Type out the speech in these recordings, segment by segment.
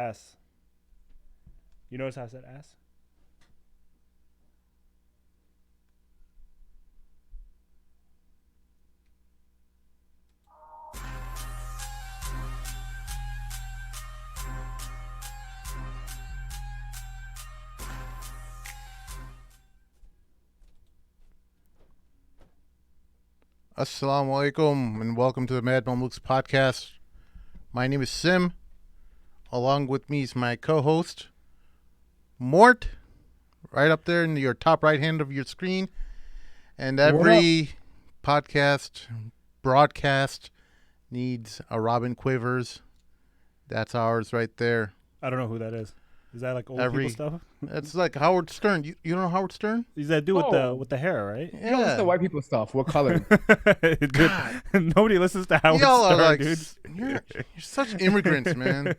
ass. You notice how I said ass? Assalamu alaikum and welcome to the MadMondays podcast. My name is Sim. Along with me is my co-host, Mort, right up there in your top right hand of your screen. And every podcast, broadcast needs a Robin Quivers. That's ours right there. I don't know who that is. Is that like old people stuff? It's like Howard Stern. You don't know Howard Stern? He's that dude with the hair, right? Yeah. No, it's the white people stuff. What color? Dude, nobody listens to Howard Y'all Stern, are like, dude. you're such immigrants, man.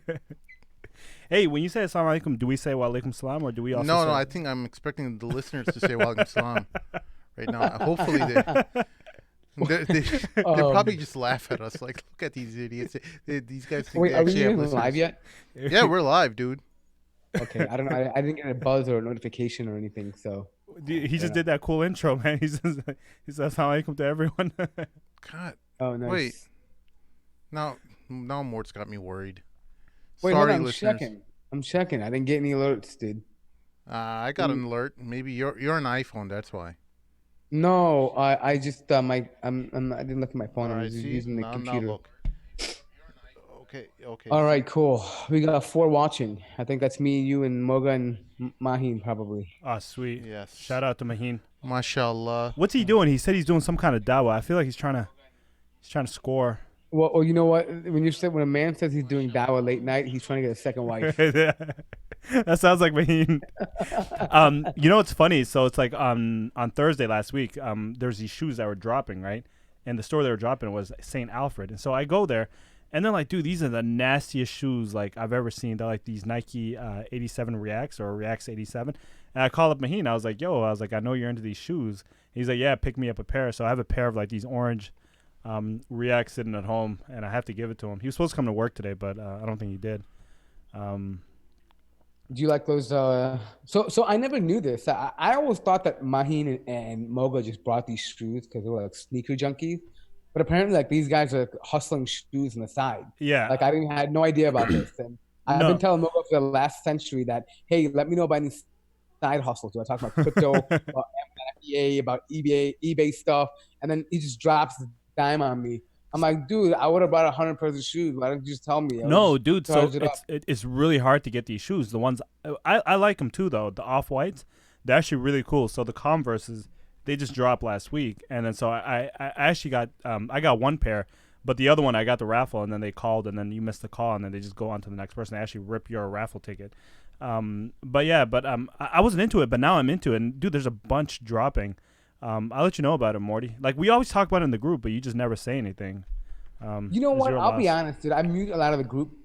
Hey, when you say assalamu alaikum, do we say wa alaikum salam or do we also No, say... I think I'm expecting the listeners to say wa alaikum salam right now. Hopefully they probably just laugh at us like, look at these idiots. These guys think Wait, they are we actually have even listeners. live yet? Yeah, we're live, dude. Okay, I don't know. I didn't get a buzz or a notification or anything. So He just did that cool intro, man. He says assalamu alaikum to everyone. God. oh nice. Wait. Now Mort's got me worried. Wait, Sorry, hold on. I'm listeners. checking. I didn't get any alerts, dude. I got an alert. Maybe you're an iPhone. That's why. No, I just I didn't look at my phone. All I right, was just see? using the Now computer. look. Okay. All right, cool. We got 4 watching. I think that's me, you, and Moga and Maheen probably. Oh, sweet. Yes. Shout out to Maheen. Mashallah. What's he doing? He said he's doing some kind of dawah. I feel like he's trying to score. Well, you know what? When a man says he's doing dawah late night, he's trying to get a second wife. That sounds like Maheen. You know what's funny? So it's like on Thursday last week, there's these shoes that were dropping, right? And the store they were dropping was St. Alfred. And so I go there, and they're like, dude, these are the nastiest shoes like I've ever seen. They're like these Nike 87 Reacts or Reacts 87. And I called up Maheen. I was like, I know you're into these shoes. He's like, yeah, pick me up a pair. So I have a pair of like these orange Reacts sitting at home, and I have to give it to him. He was supposed to come to work today, but I don't think he did. Do you like those? So I never knew this. I always thought that Maheen and Moga just brought these shoes because they were like sneaker junkies. But apparently, like these guys are hustling shoes on the side. Yeah. Like I had no idea about this. And I've been telling Moga for the last century that, hey, let me know about any side hustles. Do I talk about crypto, about FBA, about eBay stuff? And then he just drops the dime on me. I'm like, dude, I would have bought 100 pairs of shoes. Why don't you just tell me? No, dude. So it's really hard to get these shoes. The ones I like them too, though. The off whites, they're actually really cool. So the Converses, they just dropped last week, and then so I actually got I got one pair, but the other one I got the raffle, and then they called, and then you missed the call, and then they just go on to the next person. They actually rip your raffle ticket. I wasn't into it, but now I'm into it. And dude, there's a bunch dropping. I'll let you know about it, Morty. Like we always talk about it in the group, but you just never say anything. You know what? I'll be honest, dude. I mute a lot of the group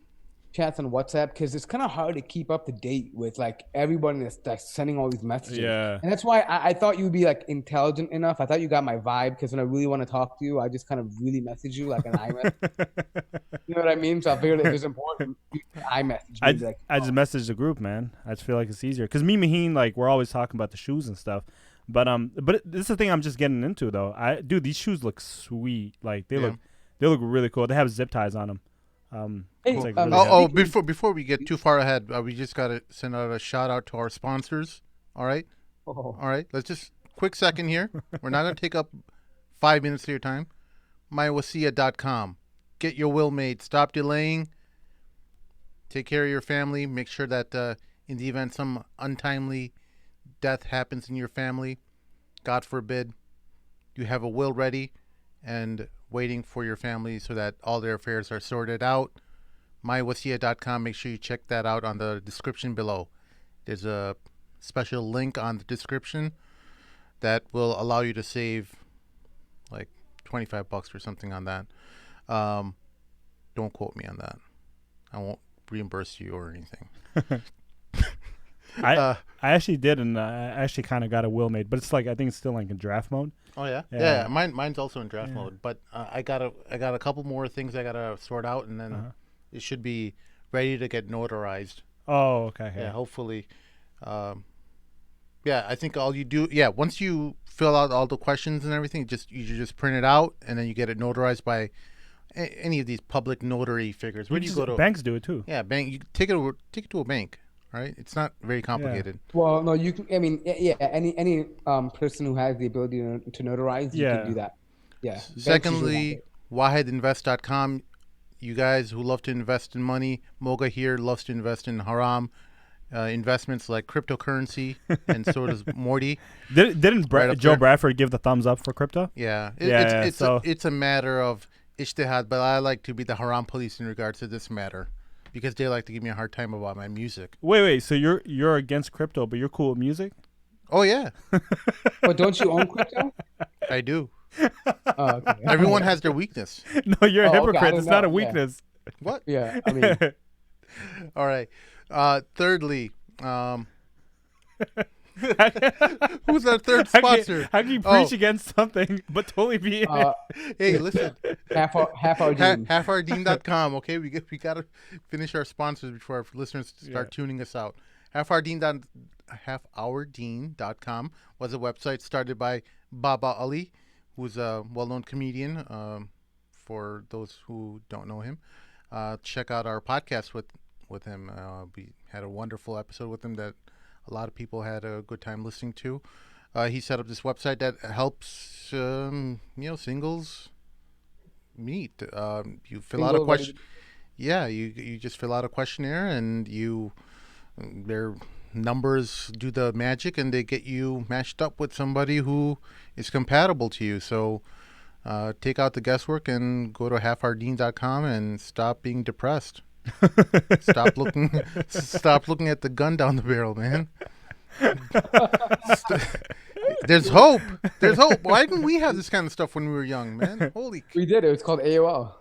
chats on WhatsApp because it's kind of hard to keep up to date with like everybody that's sending all these messages. Yeah. And that's why I thought you'd be like intelligent enough. I thought you got my vibe because when I really want to talk to you, I just kind of really message you like an iMessage. You know what I mean? So I figured if it's important, iMessage. I just message the group, man. I just feel like it's easier because me and Maheen, like we're always talking about the shoes and stuff. But this is the thing I'm just getting into though. Dude, these shoes look sweet. Like they look really cool. They have zip ties on them. Hey, like really before we get too far ahead, we just gotta send out a shout out to our sponsors. All right, all right. Let's just quick second here. We're not gonna take up 5 minutes of your time. MyWasiya.com. Get your will made. Stop delaying. Take care of your family. Make sure that in the event some untimely death happens in your family, God forbid, you have a will ready and waiting for your family so that all their affairs are sorted out. MyWasiya.com. Make sure you check that out on the description below. There's a special link on the description that will allow you to save like $25 or something on that. Don't quote me on that. I won't reimburse you or anything. I actually did, and I actually kind of got a will made, but it's like I think it's still like in draft mode. Oh yeah. Mine's also in draft mode, but I got a couple more things I gotta sort out, and then it should be ready to get notarized. Oh, okay. Yeah, hopefully. Yeah, I think all you do, once you fill out all the questions and everything, you just print it out and then you get it notarized by any of these public notary figures. Where do you go to? Banks do it too. Yeah, bank. You take it to a bank, right? It's not very complicated. Yeah. Well, no, you can. I mean, any person who has the ability to notarize, you can do that. Yeah. Secondly, wahidinvest.com. You guys who love to invest in money, Moga here loves to invest in haram investments like cryptocurrency, and so does Morty. Didn't Joe Bradford give the thumbs up for crypto? Yeah, it's a matter of ijtihad, but I like to be the haram police in regards to this matter because they like to give me a hard time about my music. Wait, so you're against crypto, but you're cool with music? Oh yeah. But don't you own crypto? I do. Oh, okay. Everyone has their weakness. No, you're a hypocrite. It's not a weakness. Yeah. What? Yeah, I mean. All right. Thirdly, who's our third sponsor? How can you preach against something but totally be in it? Hey, listen. halfourdean.com. Okay, we gotta finish our sponsors before our listeners start tuning us out. halfourdean.com was a website started by Baba Ali, who's a well-known comedian. For those who don't know him, check out our podcast with him. We had a wonderful episode with him that a lot of people had a good time listening to. He set up this website that helps singles meet. You fill out a question. Yeah, you just fill out a questionnaire and their numbers do the magic and they get you matched up with somebody who is compatible to you. So take out the guesswork and go to halfourdean.com and stop being depressed. Stop looking at the gun down the barrel, man. There's hope. Why didn't we have this kind of stuff when we were young, man? We did. It was called AOL.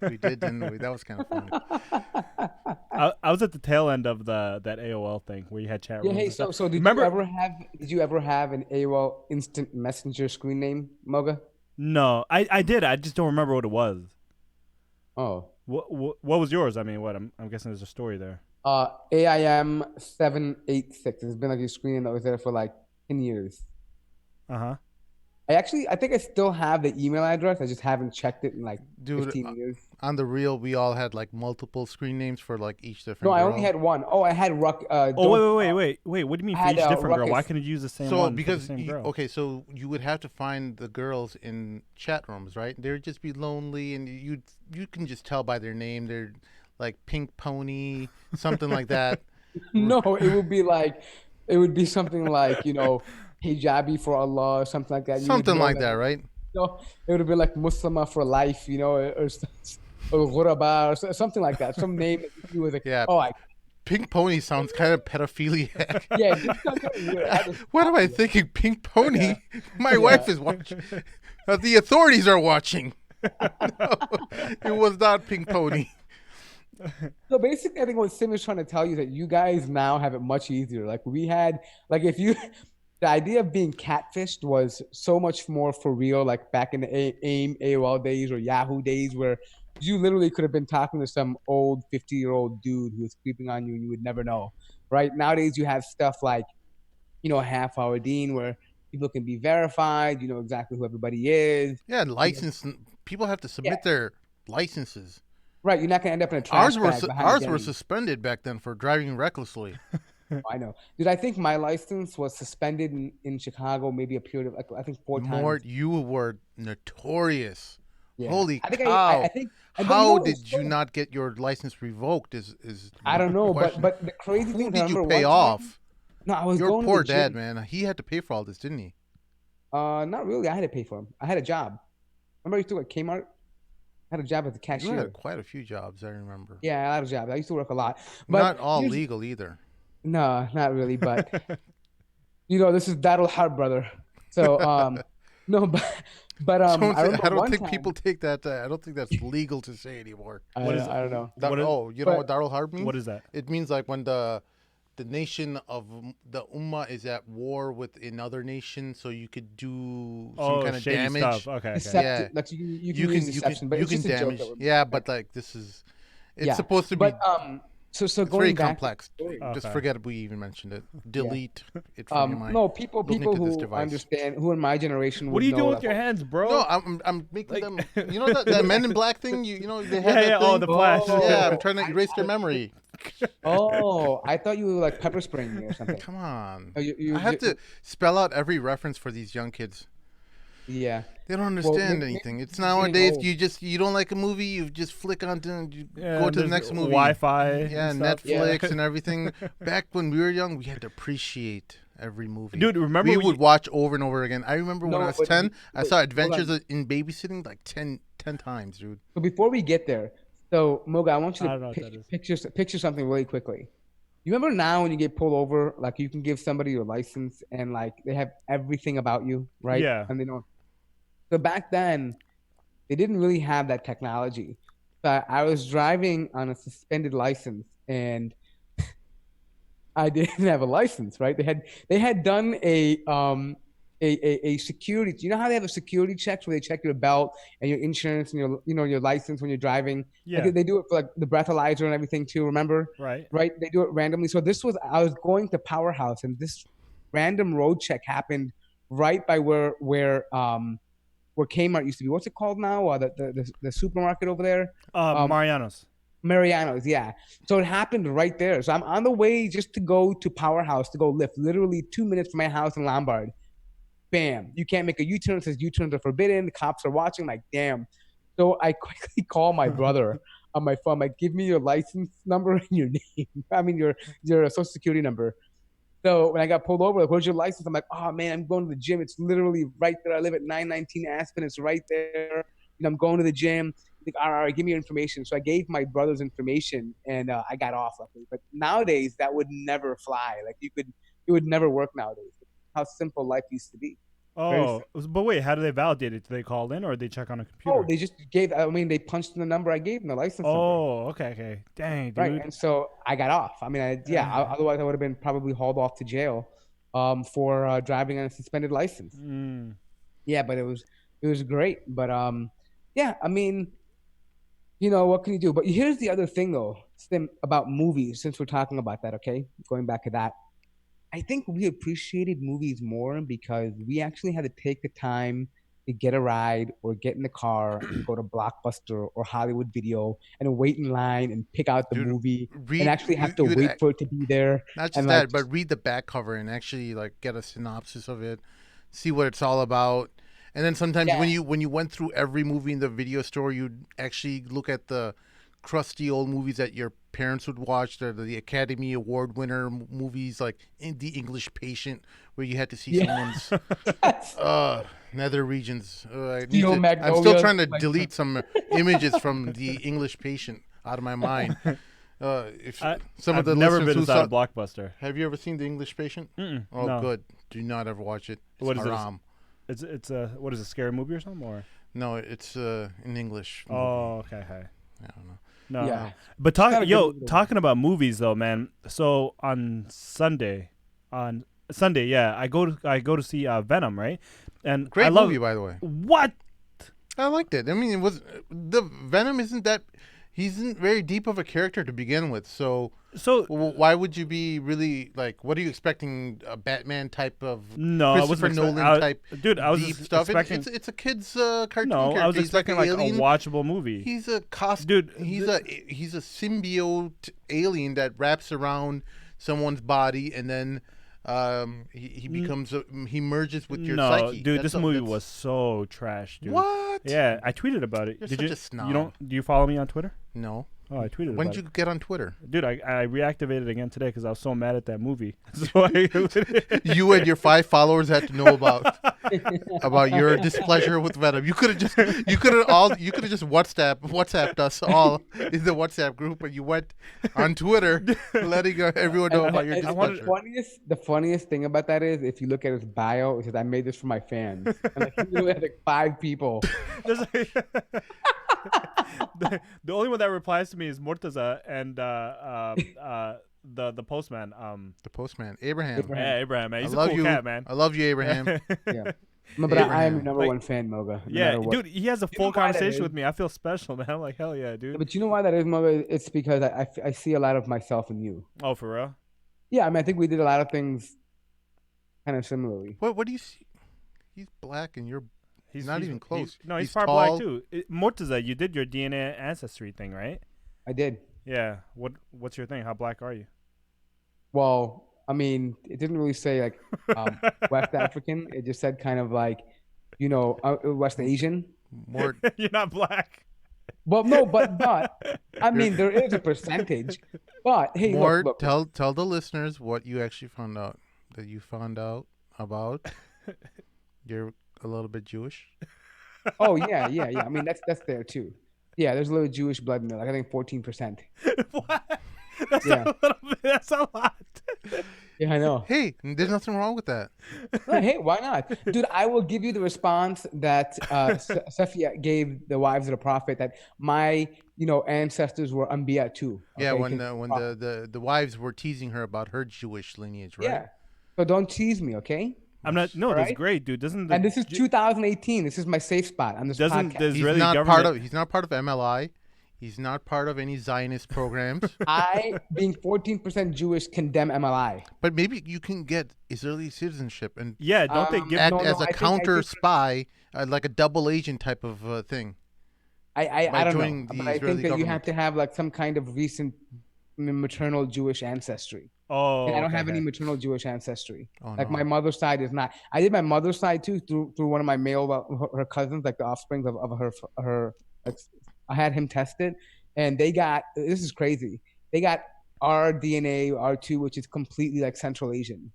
We did, didn't we? That was kind of fun. I was at the tail end of that AOL thing where you had chat rooms. Yeah. Hey, so did you ever have an AOL instant messenger screen name, Moga? No, I did. I just don't remember what it was. Oh. What was yours? I mean, I'm guessing there's a story there. AIM 786. It's been like a screen name that was there for like 10 years. Uh-huh. I think I still have the email address. I just haven't checked it in like 15 years. On the real, we all had like multiple screen names for like each different girl. I only had one. Oh, I had Ruck. Wait. What do you mean for each different girl? Why can't you use the same one for the same girl? Okay, so you would have to find the girls in chat rooms, right? They'd just be lonely, and you can just tell by their name. They're like Pink Pony, something like that. No, it would be something like, hijabi for Allah or something like that. Something like that, right? It would have been like Muslima for life, or Ghuraba or something like that. Some name that you was like, Pink Pony sounds kind of pedophiliac. Yeah. What am I thinking? Pink Pony? Yeah. My wife is watching. The authorities are watching. No, it was not Pink Pony. So basically, I think what Sim is trying to tell you is that you guys now have it much easier. Like we had, the idea of being catfished was so much more for real, like back in the AIM, AOL days or Yahoo days, where you literally could have been talking to some old 50-year-old dude who was creeping on you and you would never know, right? Nowadays, you have stuff like, Half Hour Dean, where people can be verified, you know exactly who everybody is. Yeah, license. People have to submit their licenses. Right, you're not going to end up in a trash bag. Ours were suspended back then for driving recklessly. I know. Dude, I think my license was suspended in Chicago maybe a period of, I think 4 times. You were notorious. Yeah. Holy cow. I think, how did you not get your license revoked is I don't know, but the crazy thing is, who did you pay off? No, I was your going poor to the dad, gym. man. He had to pay for all this, didn't he? Not really. I had to pay for him. I had a job. Remember you took at Kmart? I had a job as a cashier. You had quite a few jobs, I remember. Yeah, I had a job. I used to work a lot. But not all legal either. No, not really. But this is Darul Harb, brother. So no, but I don't think people take that. I don't think that's legal to say anymore. I don't know. Know what Darul Harb means? What is that? It means like when the nation of the Ummah is at war with another nation, so you could do some kind of damage. Stuff. Okay. Yeah, like you can use deception, but it's just damage. A joke yeah, but like this is, it's supposed to be So It's very going back, complex. Just Okay. forget we even mentioned it. Delete it from your mind. no, people Don't think of this who device. understand, who in my generation What would are you know doing that. with your hands, bro? No, I'm making Like- them. You know that Men in Black thing. You know they had Yeah, that yeah. thing. Oh, the flash. Yeah, I'm trying to erase their memory. Oh, I thought you were like pepper spraying me or something. Come on. Oh, I have to spell out every reference for these young kids. Yeah. They don't Well, understand maybe anything. It's getting nowadays old. you don't like a movie, you just flick onto you Yeah, go to the there's next movie. Wi-Fi. Yeah, and stuff. Netflix and everything. Back when we were young, we had to appreciate every movie. Dude, remember we when would watch over and over again. I remember when No, I was but- 10, I but saw hold Adventures on. in Babysitting like 10 times, dude. So before we get there, so Moga, I want you I don't know to what that is. picture something really quickly. You remember now when you get pulled over, like you can give somebody your license and like they have everything about you, right? Yeah. And they don't. So back then, they didn't really have that technology. But I was driving on a suspended license and I didn't have a license, right? They had done a security. You know how they have a security checks where they check your belt and your insurance and your license when you're driving. Yeah. Like, they do it for like the breathalyzer and everything too. Remember? Right. Right? They do it randomly. So I was going to Powerhouse and this random road check happened right by where Kmart used to be. What's it called now? The supermarket over there. Mariano's. Mariano's, yeah. So it happened right there. So I'm on the way just to go to Powerhouse to go lift, literally 2 minutes from my house in Lombard. Bam! You can't make a U-turn. It says U-turns are forbidden. The cops are watching. Like, damn. So I quickly call my brother on my phone. Like, give me your license number and your name. I mean, your social security number. So when I got pulled over, like, where's your license? I'm like, oh man, I'm going to the gym. It's literally right there. I live at 919 Aspen. It's right there. I'm going to the gym. Like, all right, give me your information. So I gave my brother's information, and I got off. Luckily. But nowadays, that would never fly. Like it would never work nowadays. How simple life used to be. Oh, but wait, how do they validate it? Do they call in or they check on a computer? Oh, they just gave. I mean, they punched in the number I gave them, the license number. Oh, okay. Dang, dude. Right, and so I got off. I mean, otherwise I would have been probably hauled off to jail, for driving on a suspended license. Mm. Yeah, but it was great. But yeah, I mean, what can you do? But here's the other thing though, about movies. Since we're talking about that, okay, going back to that, I think we appreciated movies more because we actually had to take the time to get a ride or get in the car and go to Blockbuster or Hollywood Video and wait in line and pick out the movie and actually have to wait for it to be there. Not just that, but read the back cover and actually like get a synopsis of it, see what it's all about. And then sometimes when you went through every movie in the video store, you'd actually look at the crusty old movies that your parents would watch, the Academy Award winner movies like in The English Patient, where you had to see someone's nether regions. I'm still trying to delete some images from The English Patient out of my mind. I've never been inside a Blockbuster. Have you ever seen The English Patient? Mm-mm, oh, no. Good. Do not ever watch it. It's what is haram. It's a what is it, a scary movie or something or? No, it's in English. Movie. Oh, okay. I don't know. No. Yeah. But talking about movies though, man. So on Sunday, yeah, I go to see Venom, right? And Great I love, movie, by the way. What? I liked it. I mean, the Venom isn't that. He isn't very deep of a character to begin with. So why would you be really like? What are you expecting? A Batman type of Christopher Nolan type? Dude, I was deep stuff. expecting. It's a kid's cartoon. No, character. I was expecting like a watchable movie. He's a Dude, he's a symbiote alien that wraps around someone's body and then he becomes he merges with your psyche. Dude, this movie was so trash, dude. What? Yeah, I tweeted about it. You're Did such you? a snob. You don't? Do you follow me on Twitter? No. Oh, I tweeted. When did you get on Twitter? Dude, I reactivated again today because I was so mad at that movie. You and your 5 followers had to know about your displeasure with Venom. You could have just WhatsApped us all in the WhatsApp group, and you went on Twitter letting everyone know about your displeasure. The funniest thing about that is if you look at his bio, it says, "I made this for my fans." And like he literally had like 5 people. The only one that replies to me is Murtaza and the postman. The postman, Abraham. Yeah, Abraham, man. He's I love a cool you, cat, man. I love you, Abraham. Yeah. No, but I am your Abraham. number Like, one fan, Moga. No yeah, matter what. dude, he has a You know full why that conversation is? with me. I feel special, man. I'm like, hell yeah, Yeah, dude. but you know why that is, Moga? It's because I see a lot of myself in you. Oh, for real? Yeah, I mean, I think we did a lot of things kind of similarly. What do you see? He's black and you're not even close. No, he's He's part black tall. too. Murtaza, you did your DNA ancestry thing, right? I did. Yeah. What's your thing? How black are you? Well, I mean, it didn't really say like West African. It just said kind of like, West Asian. More. You're not black. Well, no, but I You're- mean, there is a percentage. But hey, More. look. Tell the listeners what you actually found out. That you found out about. You're a little bit Jewish. Oh yeah. I mean, that's there too. Yeah, there's a little Jewish blood in there. Like I think 14%. What? That's Yeah. a little bit. That's a lot. Yeah, I know. Hey, there's nothing wrong with that. Hey, why not, dude? I will give you the response that Safiya gave the wives of the prophet that my ancestors were Anbiya too. Yeah, okay? when the wives were teasing her about her Jewish lineage, right? Yeah. So don't tease me, okay? I'm not. No, All that's right? great, dude. Doesn't And this is 2018. This is my safe spot on this Doesn't podcast. the He's Israeli not government? He's not part of MLI. He's not part of any Zionist programs. I, being 14% Jewish, condemn MLI. But maybe you can get Israeli citizenship and Yeah, don't they give? act no, as I a think- counter spy, like a double agent type of thing. I By don't joining know, the but I Israeli think that you have government. to have like some kind of recent maternal Jewish ancestry. Oh, And I don't okay, have any okay. maternal Jewish ancestry. Oh, Like no. my mother's side is not. I did my mother's side too through one of my male her cousins, like the offspring of her. Like, I had him tested, and they got this is crazy. They got our DNA R2, which is completely like Central Asian,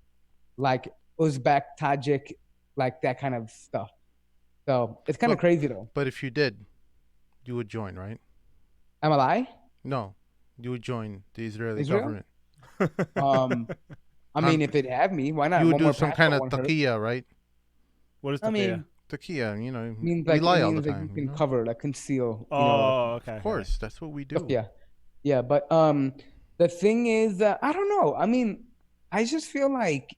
like Uzbek, Tajik, like that kind of stuff. So it's kind of Well, crazy though. But if you did, you would join, right? Am I lying? No, you would join the Israeli Israel? government. I mean, if it had me, why not? You would One do more some kind of passport won't hurt. taqiyya, right? What is I the mean, Taqiyya, you know, means we like lie it all the means like time. you can You know? cover, like conceal. Oh, okay. Of course, that's what we do. Yeah. But the thing is, I don't know. I mean, I just feel like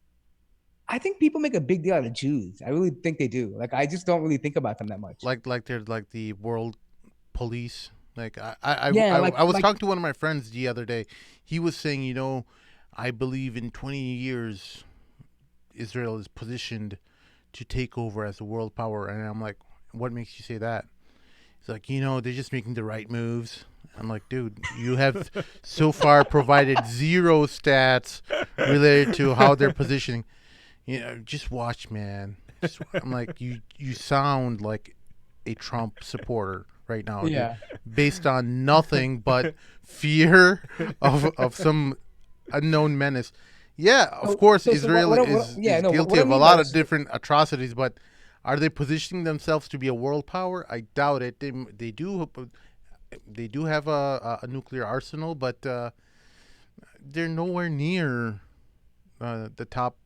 I think people make a big deal out of Jews. I really think they do. Like, I just don't really think about them that much. Like they're like the world police. Like Yeah, I was like- talking to one of my friends the other day. He was saying, you know, I believe in 20 years Israel is positioned to take over as a world power. And I'm like, what makes you say that? He's like, you know, they're just making the right moves. I'm like, dude, you have so far provided zero stats related to how they're positioning. You know, just watch, man. I'm like, you sound like a Trump supporter right now. dude, Yeah. based on nothing but fear of some unknown menace. Yeah, of course, so Israel what- is yeah, no, guilty what I of a mean lot by of this- different atrocities, but are they positioning themselves to be a world power? I doubt it. They do have a nuclear arsenal, but they're nowhere near the top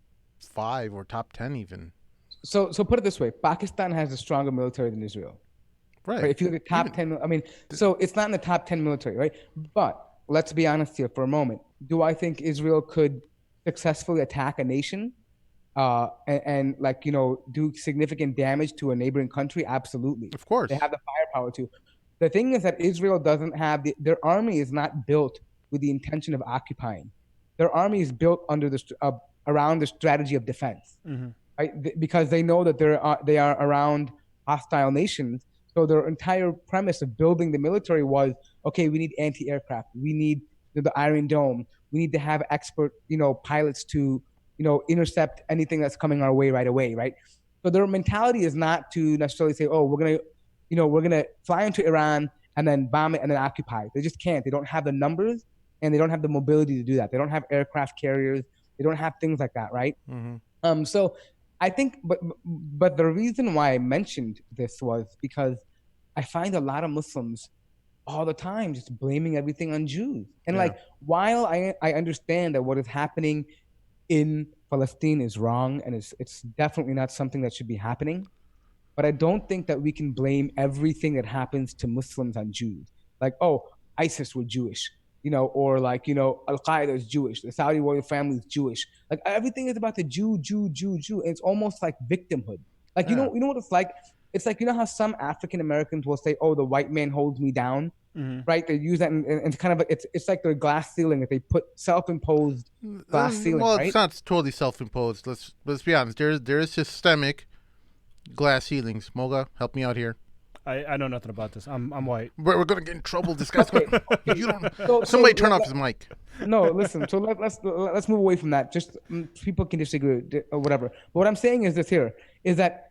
5 or top 10 even. So put it this way: Pakistan has a stronger military than Israel. Right. If you look at top 10, I mean, so it's not in the top 10 military, right? But let's be honest here for a moment. Do I think Israel could successfully attack a nation and like, do significant damage to a neighboring country? Absolutely. Of course. They have the firepower to. The thing is that Israel doesn't have, their army is not built with the intention of occupying. Their army is built under around the strategy of defense, right? Because they know that they are around hostile nations. So their entire premise of building the military was, okay, we need anti-aircraft. We need the Iron Dome. We need to have expert, pilots to, intercept anything that's coming our way right away, right? So their mentality is not to necessarily say, oh, we're gonna fly into Iran and then bomb it and then occupy. They just can't. They don't have the numbers and they don't have the mobility to do that. They don't have aircraft carriers. They don't have things like that, right? Mm-hmm. So I think, but the reason why I mentioned this was because I find a lot of Muslims all the time just blaming everything on Jews. And like, while I understand that what is happening in Palestine is wrong and it's definitely not something that should be happening, but I don't think that we can blame everything that happens to Muslims on Jews. Like, oh, ISIS were Jewish, or like, Al-Qaeda is Jewish, the Saudi royal family is Jewish. Like everything is about the Jew. And it's almost like victimhood. Like you know what it's like. It's like, you know how some African Americans will say, "Oh, the white man holds me down." Right? They use that, and it's kind of it's like their glass ceiling that they put self-imposed glass ceiling, Well, right? it's not totally self-imposed. Let's be honest. There is systemic glass ceilings. Moga, help me out here. I know nothing about this. I'm white. We're gonna get in trouble. This guy's Okay. gonna. You don't. Somebody turn off his mic. No, listen. So let's move away from that. Just people can disagree or whatever. But what I'm saying is this here is that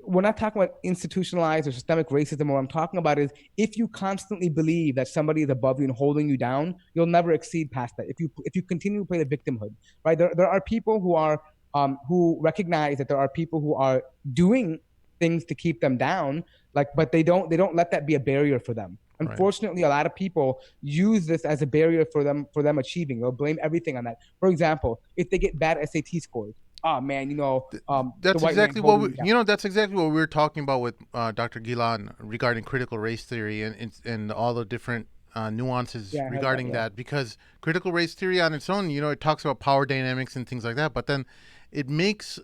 we're not talking about institutionalized or systemic racism. What I'm talking about is if you constantly believe that somebody is above you and holding you down, you'll never exceed past that. If you continue to play the victimhood, right? There are people who recognize that there are people who are doing things to keep them down, but they don't let that be a barrier for them. Unfortunately, a lot of people use this as a barrier for them achieving. They'll blame everything on that. For example, if they get bad SAT scores, oh man, that's exactly what that's exactly what we were talking about with Dr. Gilan regarding critical race theory and all the different nuances regarding that. Because critical race theory on its own, it talks about power dynamics and things like that, but then it makes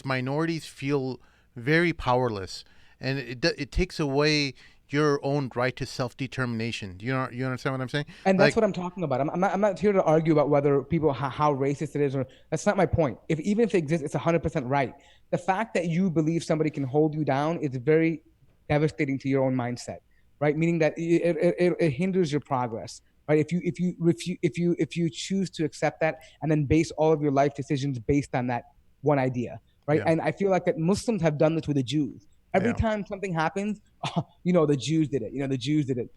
minorities feel very powerless, and it takes away your own right to self-determination. You understand what I'm saying? And that's what I'm talking about. I'm not here to argue about whether people how racist it is, or that's not my point. Even if it exists, it's 100% right. The fact that you believe somebody can hold you down is very devastating to your own mindset, right? Meaning that it hinders your progress, right? If you choose to accept that and then base all of your life decisions based on that one idea, right? And I feel like that Muslims have done this with the Jews. Every time something happens, the Jews did it. The Jews did it.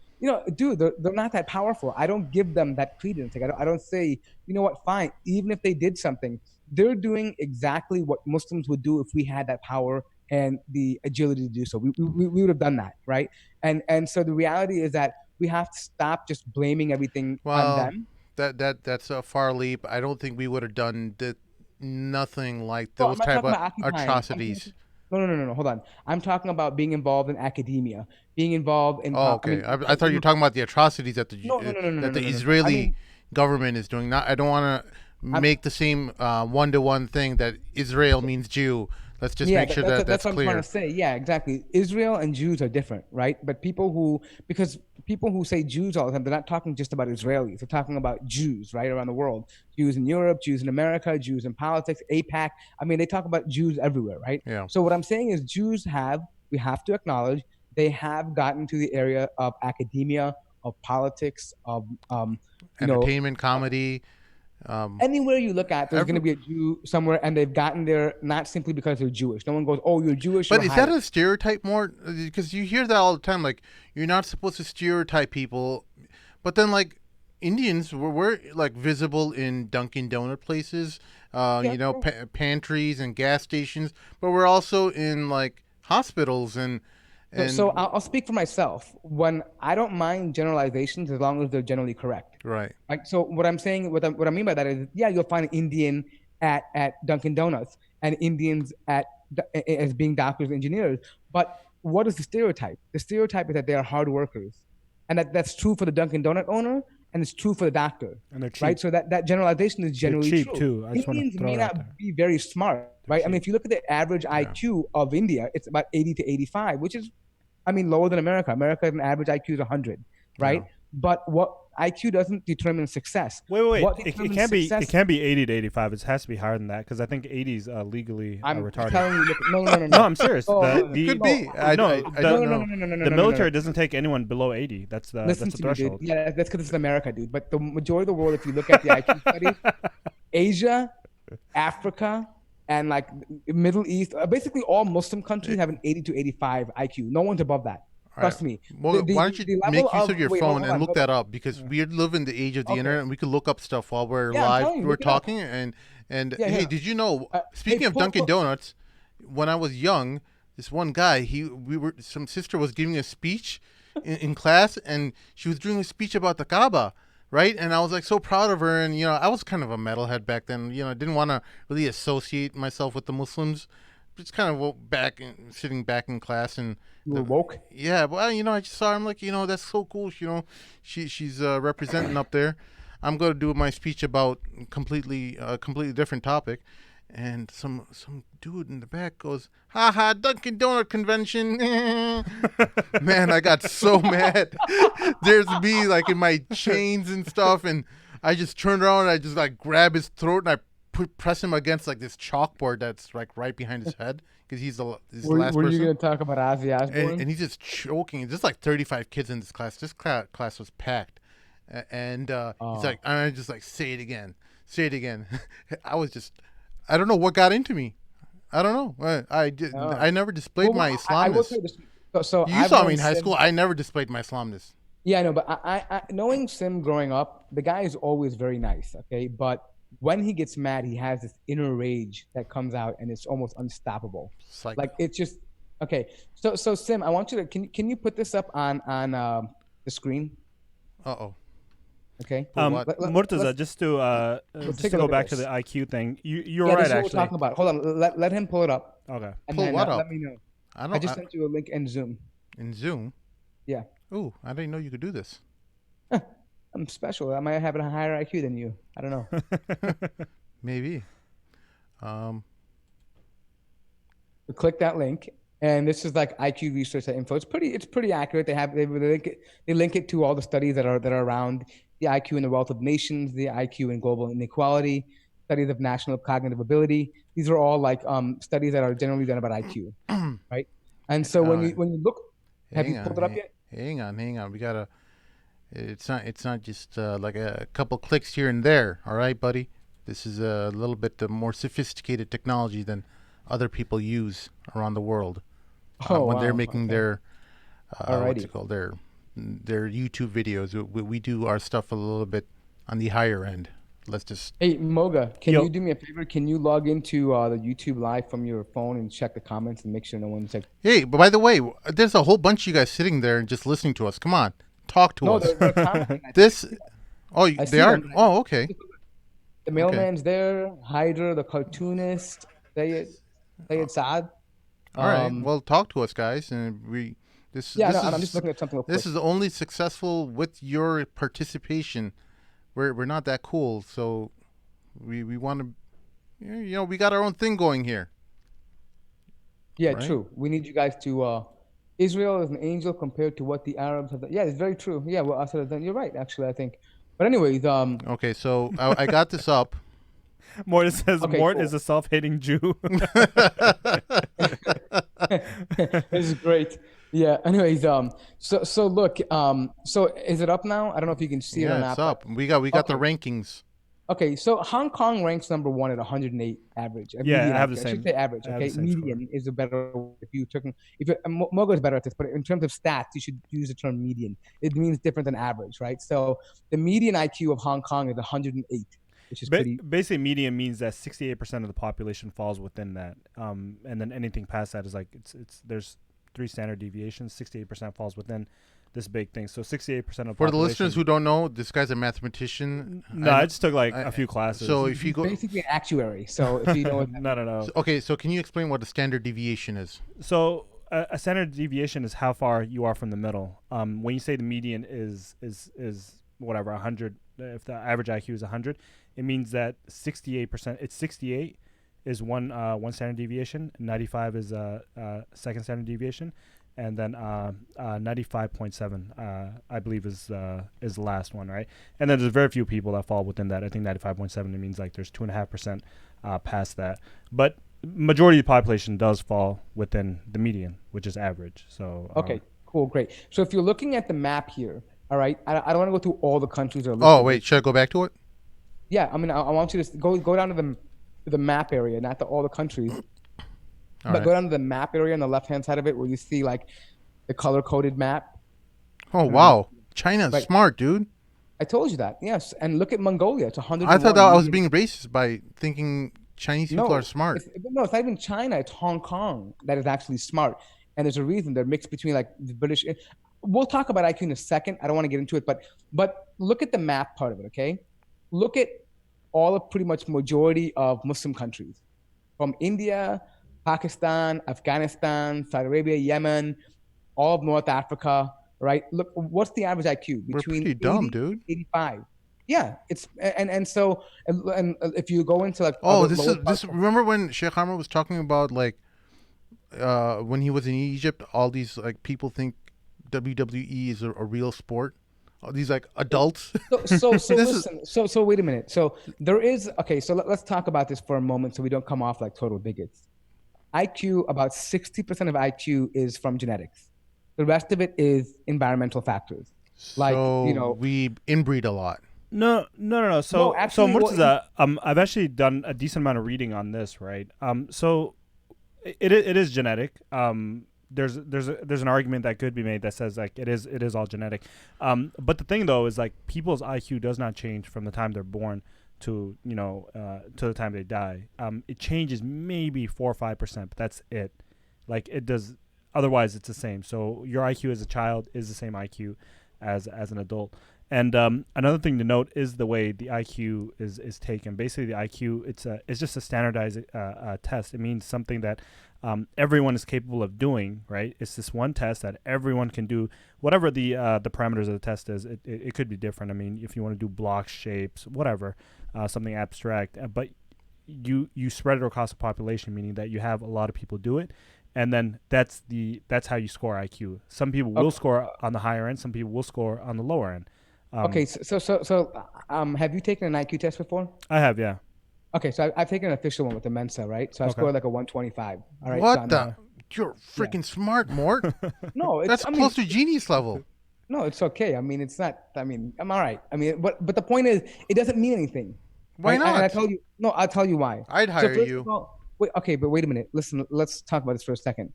Dude, they're not that powerful. I don't give them that credence. Like, I don't say, you know what, fine. Even if they did something, they're doing exactly what Muslims would do if we had that power and the agility to do so. We would have done that, right? And so the reality is that we have to stop just blaming everything on them. That's a far leap. I don't think we would have done nothing like those type of atrocities. No. Hold on. I'm talking about being involved in academia, being involved in. Oh, okay. I thought you were talking about the atrocities that the Israeli government is doing. I don't want to make the same one-to-one thing that Israel means Jew. Let's just make sure that's what clear. I'm trying to say. Yeah, exactly. Israel and Jews are different, right? But people who say Jews all the time, they're not talking just about Israelis. They're talking about Jews, right, around the world. Jews in Europe, Jews in America, Jews in politics, APAC. I mean, they talk about Jews everywhere, right? Yeah. So what I'm saying is we have to acknowledge they have gotten to the area of academia, of politics, of entertainment, comedy. Anywhere you look at, there's going to be a Jew somewhere, and they've gotten there not simply because they're Jewish. No one goes, "Oh, you're Jewish." But is that a stereotype more? Because you hear that all the time, like you're not supposed to stereotype people. But then, like Indians, we're like visible in Dunkin Donut places, pantries and gas stations. But we're also in like hospitals and. So I'll speak for myself. When I don't mind generalizations as long as they're generally correct. Right. Like, so what I'm saying, what I mean by that is, you'll find an Indian at Dunkin Donuts and Indians as being doctors and engineers. But what is the stereotype? The stereotype is that they are hard workers, and that's true for the Dunkin Donut owner, and it's true for the doctor. And they're cheap. Right. So that generalization is generally cheap true. too. Indians may not be very smart, right? I mean, if you look at the average IQ of India, it's about 80 to 85, which is, lower than America. America's an average IQ is 100, right? Yeah. But what IQ doesn't determine success. Wait. It can't be 80 to 85. It has to be higher than that because I think 80 is legally retarded. Telling you, no. No, I'm serious. Could be. I don't know. The military doesn't take anyone below 80. That's the threshold. Me, yeah, that's because it's America, dude. But the majority of the world, if you look at the IQ studies, Asia, Africa, and like Middle East, basically all Muslim countries have an 80 to 85 IQ. No one's above that. Trust me. Well, why don't you make use of your phone and look that up? Because we live in the age of the internet, and we can look up stuff while we're live. We're talking, and hey, did you know? Speaking of Dunkin' Donuts, when I was young, this one guy, some sister was giving a speech in class, and she was doing a speech about the Kaaba. Right, and I was like so proud of her, and I was kind of a metalhead back then. I didn't want to really associate myself with the Muslims. Just kind of sitting back in class, and you were woke. Yeah, well, I just saw her. I'm like, that's so cool. She's representing up there. I'm going to do my speech about completely different topic, and some dude in the back goes, "Ha ha, Dunkin Donut convention." Man, I got so mad. There's me like in my chains and stuff, and I just turned around and I just like grab his throat and I press him against like this chalkboard that's like right behind his head because he's the last Were person. you gonna talk about Ozzy Osbourne? And he's just choking. There's like 35 kids in this class. This class was packed, and he's like, and I just like say it again. I don't know what got into me. I don't know. I never displayed my Islamness. So you saw me in high school. I never displayed my Islamness. Yeah, I know, but I knowing Sim growing up, the guy is always very nice. Okay, but when he gets mad, he has this inner rage that comes out, and it's almost unstoppable. Like it's just okay. So Sim, I want you to can you put this up on the screen? Uh-oh. Okay. Murtaza, just to go back to the IQ thing, you're right. That's what actually, we're talking about. Hold on, let him pull it up. Okay. And pull then, what up? Let me know. I just sent you a link in Zoom. In Zoom. Yeah. Ooh, I didn't know you could do this. I'm special. I might have a higher IQ than you. I don't know. Maybe. Click that link, and this is like IQ research info. It's pretty accurate. They link it to all the studies that are around the IQ and the wealth of nations, the IQ and global inequality, studies of national cognitive ability. These are all like studies that are generally done about IQ, right? And so when you look, have you pulled it up yet? Hang on. We gotta. It's not just like a couple clicks here and there. All right, buddy. This is a little bit more sophisticated technology than other people use around the world when they're making their what's it called, their YouTube videos. We do our stuff a little bit on the higher end. Let's just. Hey Moga, can you do me a favor? Can you log into the YouTube live from your phone and check the comments and make sure no one's like. Hey, but by the way, there's a whole bunch of you guys sitting there and just listening to us. Come on, talk to us. They're commenting. This. Oh, they are. Oh, okay. The mailman's there. Hydra, the cartoonist. Sayed Saad. All right. Well, talk to us, guys, and we. I'm just looking at something real quick. This is only successful with your participation. We're not that cool, so we want to, we got our own thing going here. Yeah, right? True. We need you guys to. Israel is an angel compared to what the Arabs have done. Yeah, it's very true. Yeah, well, you're right. Actually, I think. But anyways, Okay, so I got this up. Mort says Mort is a self-hating Jew. This is great. Yeah. Anyways, so look, so is it up now? I don't know if you can see it or not. Yeah, it's up. We got the rankings. Okay, so Hong Kong ranks number 1 at 108 average. Yeah, I have the same. I should say average. Okay, median is a better. If Mogo is better at this, but in terms of stats, you should use the term median. It means different than average, right? So the median IQ of Hong Kong is 108. Which is basically median means that 68% of the population falls within that, and then anything past that is like there's 3 standard deviations. 68% falls within this big thing. So 68% of for the listeners who don't know, this guy's a mathematician. No, I just took like a few classes. So if you go basically an actuary. So if you know no. Okay, so can you explain what a standard deviation is? So a standard deviation is how far you are from the middle. When you say the median is whatever 100, if the average IQ is 100, it means that 68%. It's 68 is one standard deviation, 95 is second standard deviation, and then 95.7 I believe is the last one, right? And then there's very few people that fall within that. I think 95.7 means like there's 2.5% past that, but majority of the population does fall within the median, which is average. So okay, cool, great. So if you're looking at the map here, all right, I don't want to go through all the countries that are listed. Oh wait, should I go back to it? Yeah, I mean, I want you to go down to the map area, not to all the countries. But go down to the map area on the left-hand side of it where you see like the color-coded map. Oh, wow. China's smart, dude. I told you that. Yes. And look at Mongolia. It's 100. I thought that I was being racist by thinking Chinese people are smart. No, it's not even China. It's Hong Kong that is actually smart. And there's a reason they're mixed between like the British. We'll talk about IQ in a second. I don't want to get into it. But look at the map part of it, okay? Look at all of pretty much majority of Muslim countries. From India, Pakistan, Afghanistan, Saudi Arabia, Yemen, all of North Africa, right? Look, what's the average IQ? We're pretty dumb, dude. 85. Yeah, it's and so and if you go into like Oh, other this lower is this. parts of, Remember when Sheikh Hammer was talking about like when he was in Egypt, all these like people think WWE is a real sport. All these like adults. so This is listen, so wait a minute. So there is okay. So let's talk about this for a moment, so we don't come off like total bigots. IQ, about 60% of IQ is from genetics. The rest of it is environmental factors, like so we inbreed a lot. No. no, So actually, well, Murtaza, I've actually done a decent amount of reading on this, right? So it is genetic. There's an argument that could be made that says like it is all genetic. But the thing though is like people's IQ does not change from the time they're born to to the time they die. It changes maybe 4 or 5%, but that's it. Like it does. Otherwise, it's the same. So your IQ as a child is the same IQ as an adult. And another thing to note is the way the IQ is taken. Basically, the IQ it's just a standardized test. It means something that everyone is capable of doing. Right? It's this one test that everyone can do. Whatever the parameters of the test is, it could be different. I mean, if you want to do blocks, shapes, whatever, something abstract, but you spread it across the population, meaning that you have a lot of people do it, and then that's how you score IQ. Some people will score on the higher end. Some people will score on the lower end. okay. Have you taken an IQ test before? I have, yeah. Okay, so I've taken an official one with the Mensa, right? So I Okay. scored like a 125. All right. What the? You're freaking smart, Mort. No, That's close to genius level. No, it's okay. I mean, it's not. I mean, I'm all right. I mean, but the point is, it doesn't mean anything. Why Right? not? And I told you. No, I'll tell you why. I'd So hire first you. of all, wait. Okay, but wait a minute. Listen. Let's talk about this for a second.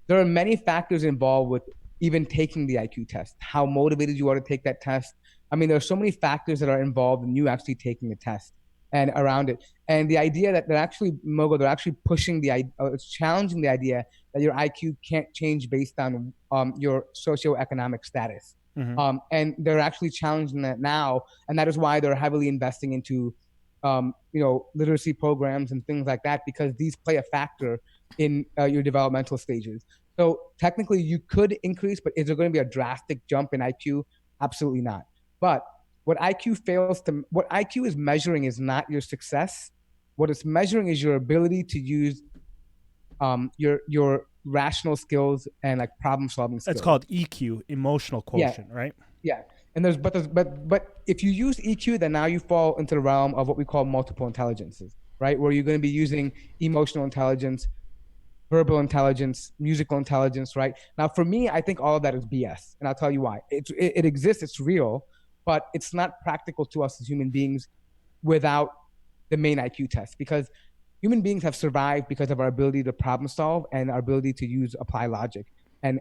There are many factors involved with even taking the IQ test. How motivated you are to take that test. I mean, there are so many factors that are involved in you actually taking the test and around it. And the idea that they're actually Mogo, they're actually pushing it's challenging the idea that your IQ can't change based on your socioeconomic status. Mm-hmm. And they're actually challenging that now, and that is why they're heavily investing into literacy programs and things like that, because these play a factor in your developmental stages. So technically, you could increase, but is there going to be a drastic jump in IQ? Absolutely not. But what IQ is measuring is not your success. What it's measuring is your ability to use your rational skills and like problem solving skills. It's called EQ, emotional quotient, right? Yeah. And but if you use EQ, then now you fall into the realm of what we call multiple intelligences, right? Where you're going to be using emotional intelligence, verbal intelligence, musical intelligence, right? Now, for me, I think all of that is BS, and I'll tell you why. It exists, it's real, but it's not practical to us as human beings without the main IQ test, because human beings have survived because of our ability to problem solve and our ability to apply logic and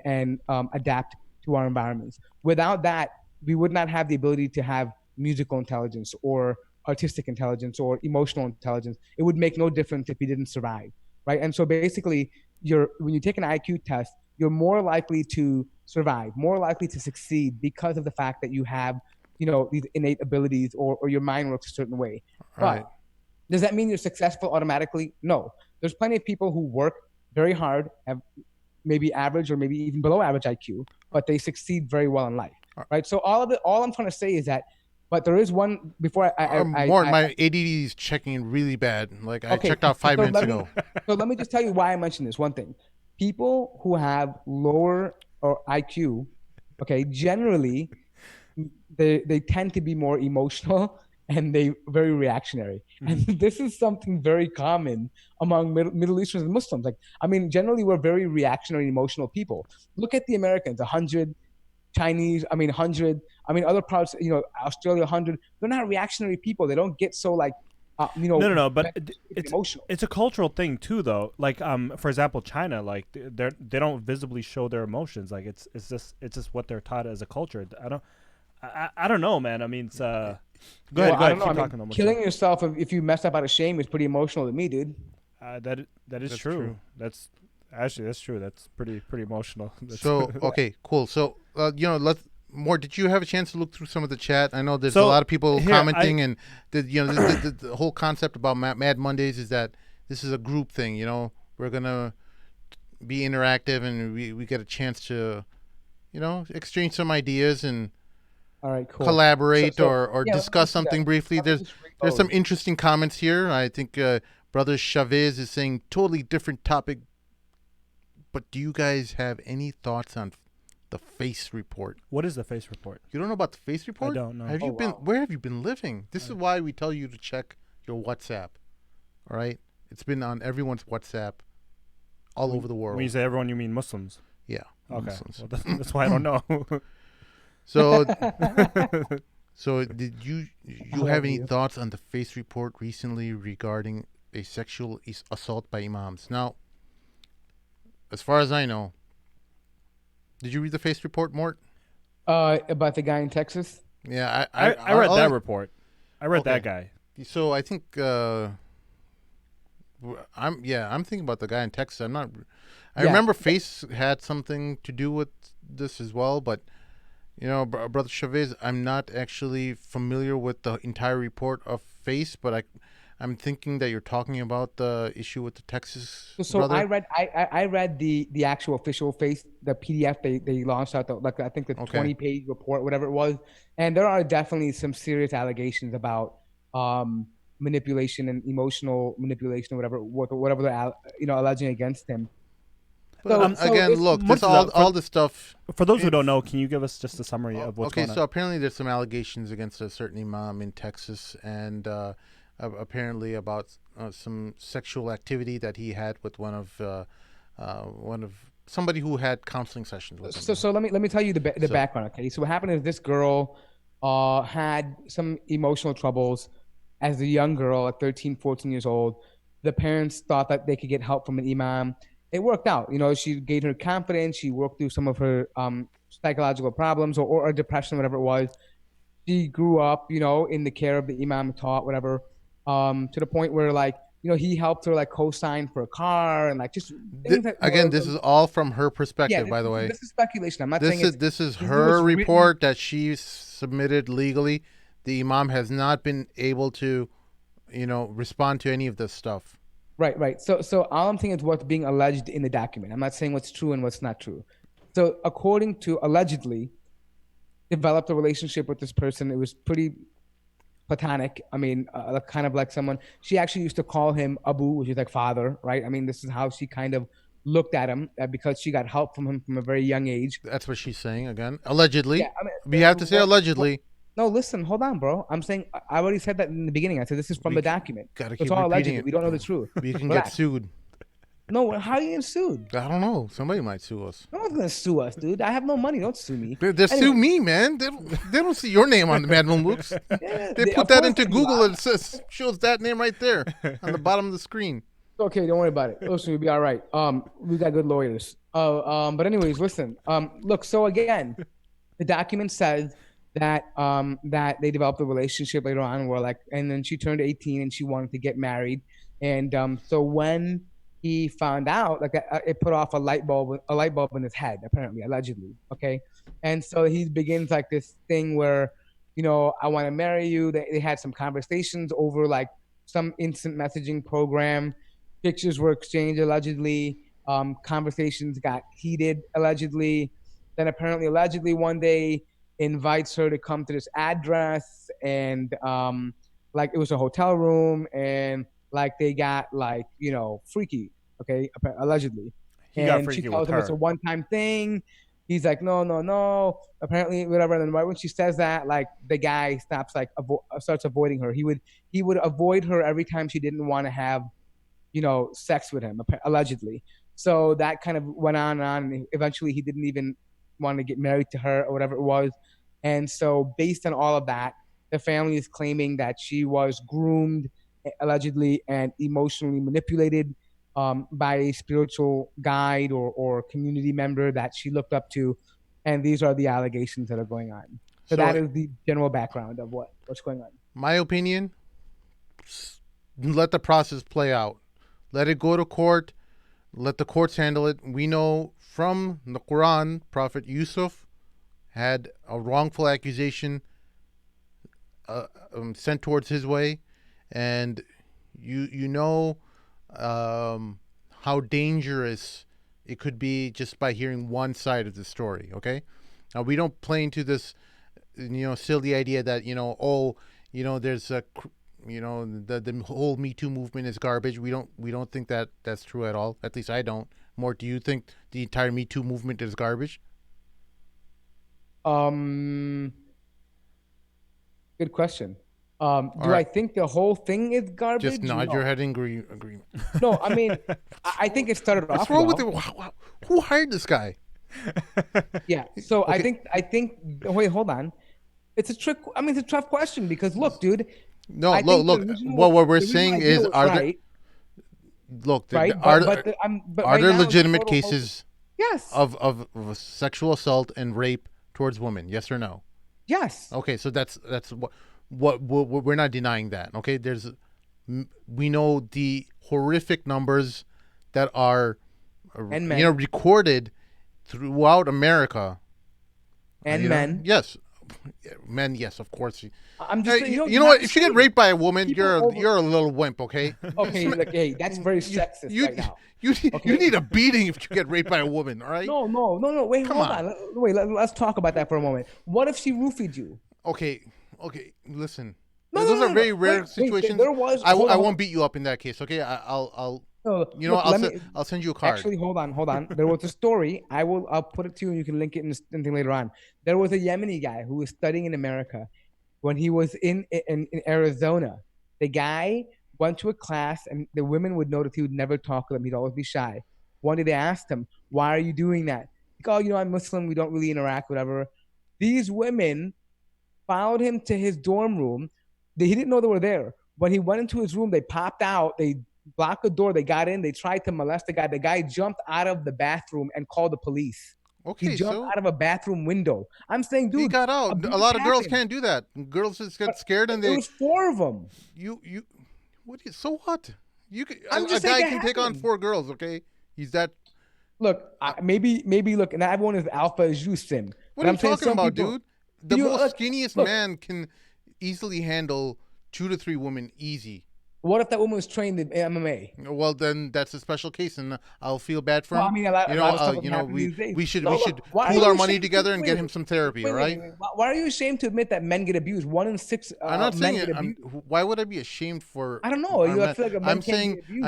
adapt to our environments. Without that, we would not have the ability to have musical intelligence or artistic intelligence or emotional intelligence. It would make no difference if we didn't survive, right? And so basically, when you take an IQ test, you're more likely to survive, more likely to succeed because of the fact that you have, these innate abilities or your mind works a certain way. Right. But does that mean you're successful automatically? No. There's plenty of people who work very hard, have maybe average or maybe even below average IQ, but they succeed very well in life, right? So all I'm trying to say is that, but there is one before my ADD is checking in really bad. Like I checked out 5 minutes ago. So let me just tell you why I mentioned this. One thing, people who have lower or IQ, okay, generally they tend to be more emotional and they very reactionary. And this is something very common among Middle Easterns and Muslims. Like, I mean, generally we're very reactionary, emotional people. Look at the Americans, 100, Chinese, 100, other parts, Australia, 100. They're not reactionary people. They don't get so like, No, but it's emotional. It's a cultural thing too, though. Like, for example, China, like they don't visibly show their emotions. Like it's just what they're taught as a culture. I don't know, man. I mean, it's Go ahead. Keep talking. Killing yourself if you mess up out of shame is pretty emotional to me, dude. That is true. That's true. That's pretty emotional. So okay, cool. So did you have a chance to look through some of the chat? I know there's a lot of people commenting, and the whole concept about Mad Mondays is that this is a group thing. We're gonna be interactive, and we get a chance to, exchange some ideas and. All right, cool. collaborate or yeah, discuss let's do that. something briefly. Let me There's just read there's some those. interesting comments here. I think Brother Chavez is saying totally different topic. But do you guys have any thoughts on the face report? What is the face report? You don't know about the face report? I don't know. Have you been? Wow. Where have you been living? This is why we tell you to check your WhatsApp. All right, it's been on everyone's WhatsApp all over the world. When you say everyone, you mean Muslims. Yeah. Okay. Muslims. Well, that's why I don't know. So, so did you have any thoughts on the face report recently regarding a sexual assault by imams? Now, as far as I know, did you read the face report, Mort? About the guy in Texas. Yeah, I read that report. I read that guy. So I think I'm thinking about the guy in Texas. I'm not. I remember Face had something to do with this as well, but you know, Brother Chavez, I'm not actually familiar with the entire report of Face, but I'm thinking that you're talking about the issue with the Texas. So brother. I read the actual official Face, the PDF they launched out, I think the 20-page report, whatever it was, and there are definitely some serious allegations about manipulation and emotional manipulation or whatever they're alleging against him. But again, look, all the stuff. For those who don't know, can you give us just a summary of what's going on? Okay, so apparently there's some allegations against a certain imam in Texas, and apparently about some sexual activity that he had with one of somebody who had counseling sessions with him. So let me tell you the background. Okay, so what happened is this girl had some emotional troubles as a young girl at 13, 14 years old. The parents thought that they could get help from an imam. It worked out. You know, she gained her confidence. She worked through some of her psychological problems or depression, whatever it was. She grew up, you know, in the care of the imam, taught, whatever, to the point where, like, you know, he helped her, like, co-sign for a car and, like, just things again, this is all from her perspective, by the way. This is speculation. I'm not saying this is her report that she submitted legally. The imam has not been able to, you know, respond to any of this stuff. Right. So all I'm saying is what's being alleged in the document. I'm not saying what's true and what's not true. So according to allegedly, developed a relationship with this person. It was pretty platonic. I mean, kind of like someone. She actually used to call him Abu, which is like father, right? I mean, this is how she kind of looked at him because she got help from him from a very young age. That's what she's saying again. Allegedly. Yeah, I mean, we have to say allegedly. No, listen, hold on, bro. I'm saying I already said that in the beginning. I said this is from the document. It's all allegedly. We don't know the truth. We can get sued. No, how are you getting sued? I don't know. Somebody might sue us. No one's gonna sue us, dude. I have no money. Don't sue me. They sue me, man. They don't see your name on the MadMondays books. They put that into Google and it shows that name right there on the bottom of the screen. Okay, don't worry about it. Listen, we'll be all right. We got good lawyers. But anyways, listen. Look. So again, the document says that that they developed a relationship later on, and then she turned 18 and she wanted to get married, and so when he found out, like, it put off a light bulb in his head, apparently, allegedly. Okay, and so he begins like this thing where, you know, I want to marry you. They had some conversations over like some instant messaging program. Pictures were exchanged allegedly. Conversations got heated allegedly. Then apparently, allegedly, one day invites her to come to this address, and like it was a hotel room, and like they got like, you know, freaky. Okay, allegedly. And she tells him it's a one-time thing. He's like, no. Apparently, whatever. And then right when she says that, like, the guy stops, like, starts avoiding her. He would avoid her every time she didn't want to have, you know, sex with him, allegedly. So that kind of went on and on. And eventually, he didn't even want to get married to her or whatever it was. And so, based on all of that, the family is claiming that she was groomed, allegedly, and emotionally manipulated by a spiritual guide or community member that she looked up to. And these are the allegations that are going on. So that is the general background of what's going on. My opinion, let the process play out. Let it go to court. Let the courts handle it. We know from the Quran, Prophet Yusuf had a wrongful accusation sent towards his way. And you know how dangerous it could be just by hearing one side of the story, okay? Now, we don't play into this still the idea that there's a the whole Me Too movement is garbage. We don't think that that's true at all. At least I don't. Mort, do you think the entire Me Too movement is garbage? Good question. I think the whole thing is garbage? Just nod your head in agreement. No, I mean, I think it started off. What's wrong with it? Who hired this guy? Yeah. So okay. I think. Wait, hold on. It's a trick. I mean, it's a tough question because look, dude. No, look. What we're saying is, are there? Look, right? Are right there legitimate cases? Yes. Of sexual assault and rape towards women? Yes or no? Yes. Okay, so that's what we're not denying that. Okay, we know the horrific numbers that are recorded throughout America. And men. Yes. Men, yes, of course. I'm just saying, you know what? If you get raped by a woman, you're a little wimp, okay? Okay, like, hey, that's very sexist right now. You need a beating if you get raped by a woman, all right? No. Wait, hold on. Wait, let's talk about that for a moment. What if she roofied you? Okay. Listen, those are very rare situations. I won't beat you up in that case, okay? I'll send you a card. Actually, hold on. There was a story. I'll put it to you, and you can link it in something later on. There was a Yemeni guy who was studying in America. When he was in Arizona, the guy went to a class, and the women would notice he would never talk to them. He'd always be shy. One day they asked him, "Why are you doing that?" Like, "Oh, I'm Muslim. We don't really interact, whatever." These women followed him to his dorm room. He didn't know they were there. When he went into his room, they popped out. They blocked the door. They got in. They tried to molest the guy. The guy jumped out of the bathroom and called the police. Okay, he jumped out of a bathroom window. I'm saying, dude, he got out. A lot of girls can't do that. Girls just get scared and there was 4 of them. So what? A guy can take on 4 girls. Okay, he's that. Look, maybe look, and everyone is alpha as you, Sim. What are you talking about, dude? The most skinniest man can easily handle 2 to 3 women easy. What if that woman was trained in MMA? Well, then that's a special case, and I'll feel bad for him. I mean, we should pool our money together and get him some therapy. All right? Why are you ashamed to admit that men get abused? 1 in 6. I'm not saying it. Why would I be ashamed for? I don't know. I feel like I'm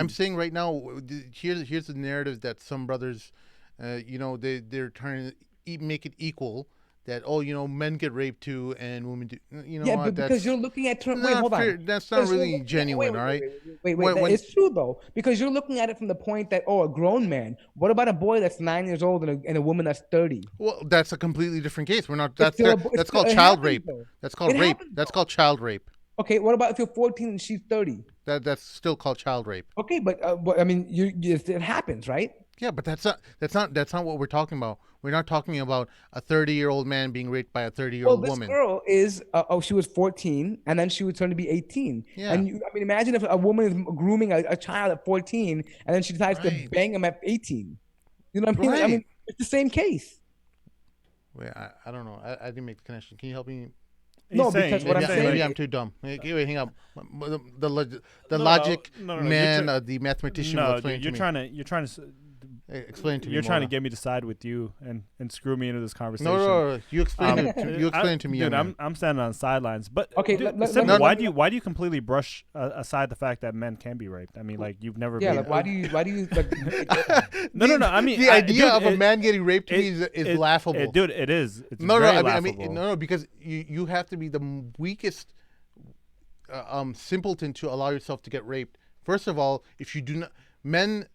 saying right now. Here's the narrative that some brothers, they're trying to make it equal. That men get raped too and women do. Because you're looking at terms. Wait, hold on. That's not really genuine, all right? Wait. It's true though, because you're looking at it from the point that a grown man. What about a boy that's 9 years old and a woman that's 30? Well, that's a completely different case. We're not. That's called child rape. That's called rape. That's called child rape. Okay, what about if you're 14 and she's 30? That's still called child rape. Okay, but I mean, it happens, right? Yeah, but that's not what we're talking about. We're not talking about a 30-year-old man being raped by a 30-year-old woman. This girl is she was 14 and then she would turn to be 18. Yeah. And imagine if a woman is grooming a child at 14 and then she decides to bang him at 18. You know what I mean? Right. I mean, it's the same case. Wait, I don't know. I didn't make the connection. Can you help me? Because what I'm saying, maybe I'm too dumb. Wait, hang up. The logic man, the mathematician. No, will explain you're trying to. Explain to me. You're trying to get me to side with you and screw me into this conversation. No. You explain it. You explain it to me. Dude, I'm standing on the sidelines. But okay, why do you completely brush aside the fact that men can be raped? I mean, like you've never. Yeah, like, why do you like? No. I mean, the idea of a man getting raped to me is laughable. Dude, it is. It's I mean, because you have to be the weakest simpleton to allow yourself to get raped. First of all, if you do not, men.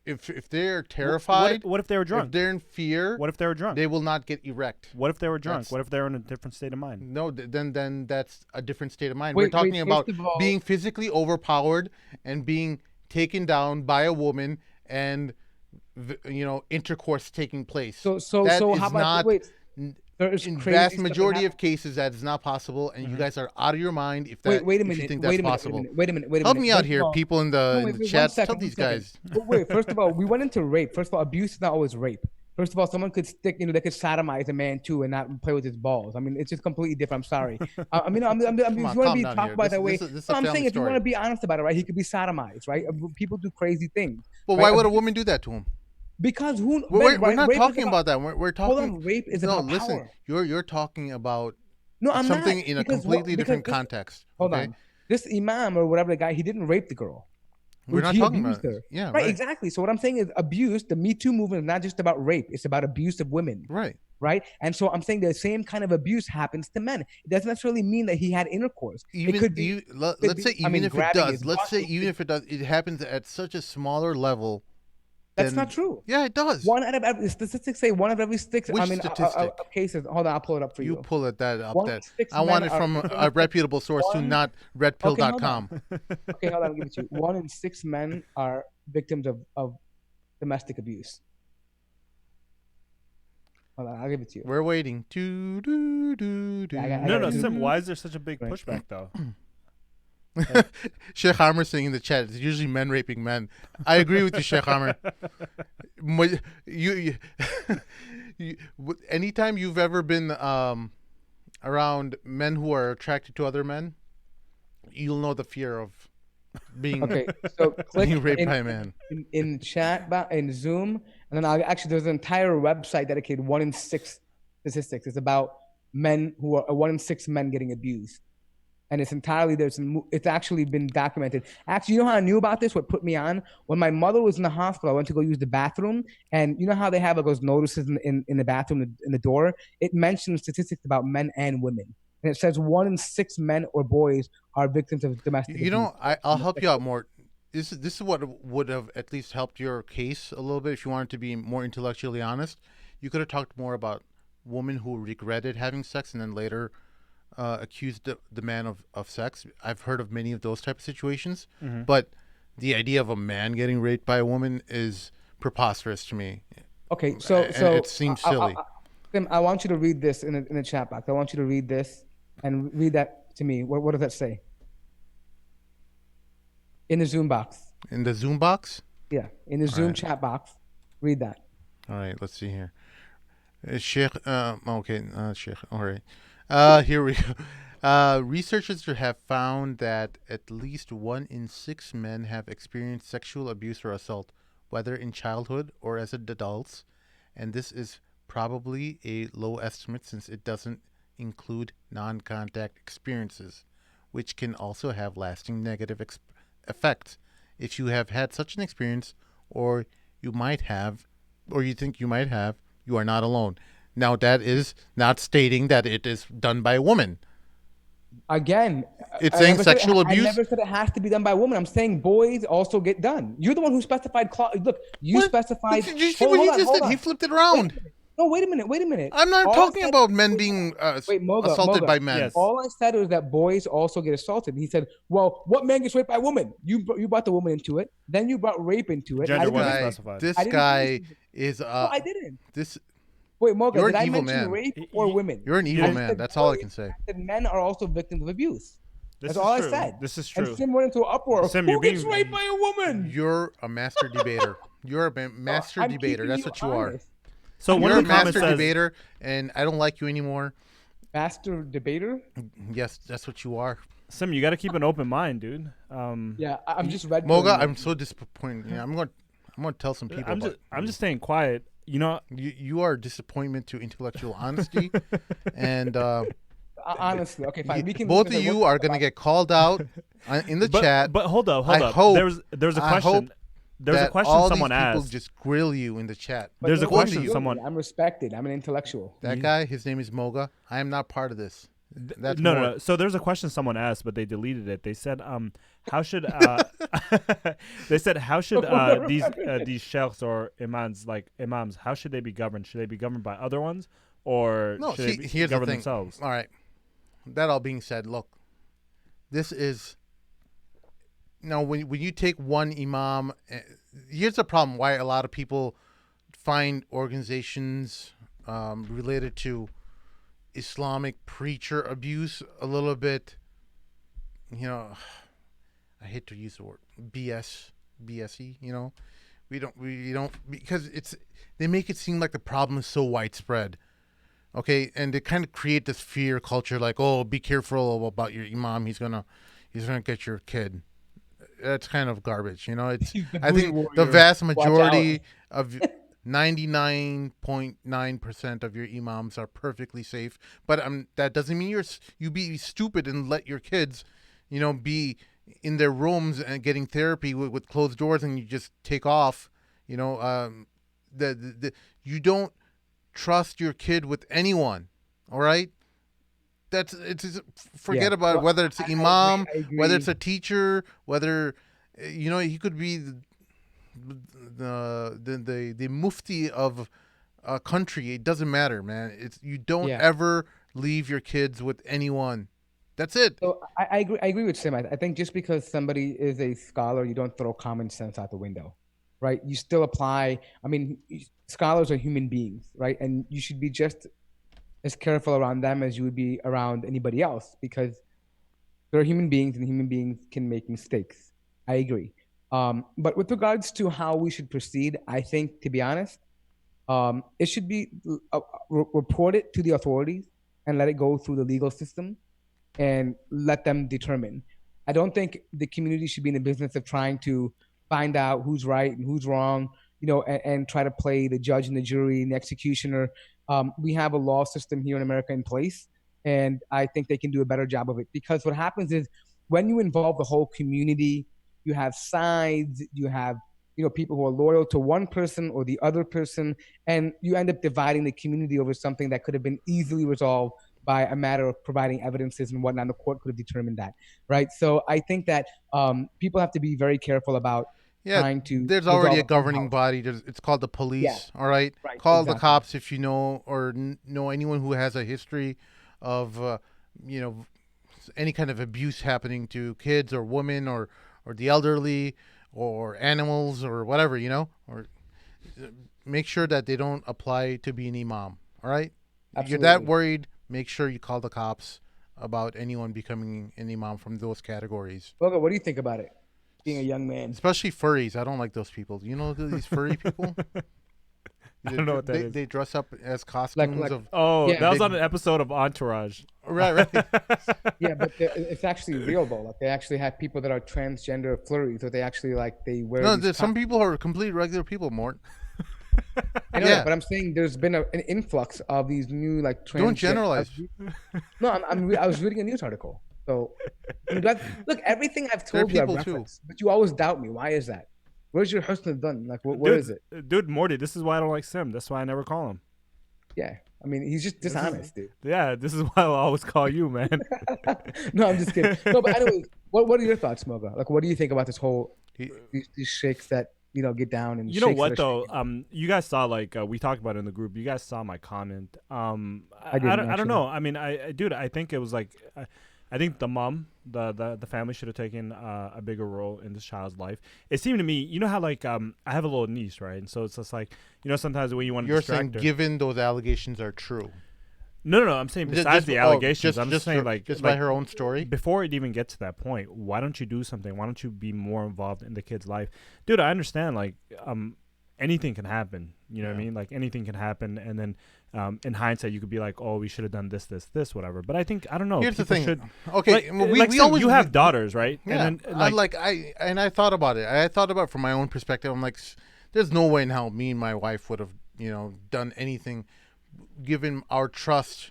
If they're terrified, what if they were drunk? If they're in fear, what if they were drunk? They will not get erect. What if they were drunk? What if they're in a different state of mind? No, then that's a different state of mind. We're talking about being physically overpowered and being taken down by a woman and intercourse taking place. So how about in vast majority of cases, that is not possible, and you guys are out of your mind if you think that's possible. Wait a minute. Help me out here, people in the chat. Tell these guys. Wait, first of all, we went into rape. First of all, abuse is not always rape. First of all, someone could they could sodomize a man too and not play with his balls. I mean, it's just completely different. I'm sorry. I mean, if you want to be talked about that way, I'm saying if you want to be honest about it, right? He could be sodomized, right? People do crazy things. But why would a woman do that to him? Because we're not talking about that. We're talking. Hold on, rape is about listen. power. You're talking about No, It's I'm something not. in a Because completely different this, context. hold Okay, on. This imam or whatever the guy, he didn't rape the girl. we're not He talking about abused it. her. Yeah, Right, right, exactly. So what I'm saying is abuse, the Me Too movement is not just about rape. It's about abuse of women. right. Right. And so I'm saying the same kind of abuse happens to men. It doesn't necessarily mean that he had intercourse. It Even could be, you, let's say I even mean, if it grabbing does, his let's butt. say even if it does, it happens at such a smaller level. That's Then not true. yeah, it does. One out of every statistics say one out of every six. Which I mean, statistic? cases. Hold on, I'll pull it up for You you. pull it that up. One in That six I men want it are from a reputable source too, one. not Okay, hold on. redpill.com. Okay, hold on. I'll give it to you. 1 in 6 men are victims of domestic abuse. Hold on, I'll give it to you. We're waiting. Do, do, do, do. Yeah, I No, got no, it. Sim. Why is there such a big Right. pushback though? Sheikh Hammer saying in the chat, it's usually men raping men. I agree with you, Sheikh Hammer. You, anytime you've ever been around men who are attracted to other men, you'll know the fear of being Okay, so click being raped by a man. in chat in Zoom, and then actually there's an entire website dedicated 1 in 6 statistics. It's about men who are 1 in 6 men getting abused. And it's entirely it's actually been documented. Actually, you know how I knew about this? What put me on? When my mother was in the hospital, I went to go use the bathroom, and you know how they have like those notices in the bathroom in the door? It mentions statistics about men and women, and it says 1 in 6 men or boys are victims of domestic abuse. You know, I'll help you out more. This is what would have at least helped your case a little bit if you wanted to be more intellectually honest. You could have talked more about women who regretted having sex and then later accused the man of sex. I've heard of many of those type of situations, but the idea of a man getting raped by a woman is preposterous to me. Okay, so it seems silly. Tim, I want you to read this in the chat box. I want you to read this and read that to me. What does that say? In the Zoom box. In the Zoom box? Yeah, in the Zoom chat box. Read that. All right, let's see here. Sheikh, okay, Sheikh, all right. Here we go. Researchers have found that at least 1 in 6 men have experienced sexual abuse or assault, whether in childhood or as adults, and this is probably a low estimate since it doesn't include non-contact experiences, which can also have lasting negative effects. If you have had such an experience, or you might have, or you think you might have, you are not alone. Now, that is not stating that it is done by a woman. Again, it's saying sexual abuse. I never said it has to be done by a woman. I'm saying boys also get done. You're the one who specified. Look, you specified. Did you see what he just did? He flipped it around. Wait a minute. I'm not talking about men being assaulted by men. Yes. All I said was that boys also get assaulted. He said, "Well, what man gets raped by a woman? You brought the woman into it. Then you brought rape into it." Gender wasn't specified. This guy is. No, I didn't. This. Wait, Moga, you're did an I evil mention man. rape or women? You're an evil man. That's all I can say. Men are also victims of abuse. That's all I said. This is true. And Sim went into an uproar. Sim, Who gets raped by a woman? You're a master debater. You're a master debater. That's what you are. So you're a master debater, and I don't like you anymore. Master debater? Yes, that's what you are. Sim, you got to keep an open mind, dude. Yeah, I'm just red. Moga, I'm so disappointed. Yeah, I'm gonna tell some people. I'm just staying quiet. You know, you are a disappointment to intellectual honesty, and honestly, okay, fine. We can. Both of you are gonna get called out in the chat. But hold up. Hope, there's a question. There's a question all someone these people asked. Just grill you in the chat. But there's a question someone. I'm respected. I'm an intellectual. That guy, his name is Moga. I am not part of this. That's no. So there's a question someone asked, but they deleted it. They said, how should they said how should these sheikhs or imams, how should they be governed? Should they be governed by other ones, or should they govern themselves? All right. That all being said, look, this is. Now, when you take one imam, here's the problem: why a lot of people find organizations related to Islamic preacher abuse a little bit, I hate to use the word BSE. We don't because they make it seem like the problem is so widespread. Okay, and they kind of create this fear culture, like, oh, be careful about your imam. He's gonna get your kid. That's kind of garbage, It's. I think the vast majority of 99.9% of your imams are perfectly safe, but that doesn't mean you be stupid and let your kids, be in their rooms and getting therapy with closed doors, and you just take off. You don't trust your kid with anyone. All right, forget about it, whether it's an imam, I agree. whether it's a teacher, whether he could be the mufti of a country. It doesn't matter, man. You don't ever leave your kids with anyone. That's it. So I agree. I agree with Sim. I think just because somebody is a scholar, you don't throw common sense out the window, right? You still apply. I mean, scholars are human beings, right? And you should be just as careful around them as you would be around anybody else, because they're human beings and human beings can make mistakes. I agree. But with regards to how we should proceed, I think, to be honest, it should be reported to the authorities and let it go through the legal system and let them determine. I don't think the community should be in the business of trying to find out who's right and who's wrong, and try to play the judge and the jury and the executioner. We have a law system here in America in place, and I think they can do a better job of it, because what happens is when you involve the whole community, you have sides, you have people who are loyal to one person or the other person, and you end up dividing the community over something that could have been easily resolved by a matter of providing evidences and whatnot. The court could have determined that, right? So I think that people have to be very careful about trying to. There's already a governing body. It's called the police. All right, call the cops if you know or know anyone who has a history of any kind of abuse happening to kids or women or the elderly or animals or whatever, or make sure that they don't apply to be an imam. All right. Absolutely. If you're that worried, make sure you call the cops about anyone becoming an imam from those categories. Logan, what do you think about it? Being a young man, especially furries. I don't like those people. Do you know these furry people? I don't know what that is. They dress up as costumes of. Oh, yeah, that was on an episode of Entourage. Right. Yeah, but it's actually real though. Like they actually have people that are transgender furries, or they actually they wear. No, some people are complete regular people, Mort. I know that, but I'm saying there's been an influx of these new transgender. Don't generalize. No, I was reading a news article. So look, everything I've told you, I reference, but you always doubt me. Why is that? Where's your husband done? What is it? Dude, Morty, this is why I don't like Sim. That's why I never call him. Yeah. I mean, he's just dishonest, dude. Yeah, this is why I'll always call you, man. No, I'm just kidding. No, but anyways, what are your thoughts, Moga? What do you think about this whole, these shakes that, get down and you know what, though? You guys saw, we talked about it in the group. You guys saw my comment. I don't know. I mean, I think it was I think the mom, the family should have taken a bigger role in this child's life. It seemed to me, you know how I have a little niece, right? And so it's just sometimes when you want to distract her. You're saying given those allegations are true. No. I'm saying besides the allegations, I'm just saying by her own story. Before it even gets to that point, why don't you do something? Why don't you be more involved in the kid's life, dude? I understand anything can happen. You know what I mean? Anything can happen, and then in hindsight, you could be like, "Oh, we should have done this, whatever." But I think I don't know. Here's the thing. Okay, we always have daughters, right? Yeah. And then, I thought about it. I thought about it from my own perspective. I'm like, there's no way in hell me and my wife would have done anything, given our trust.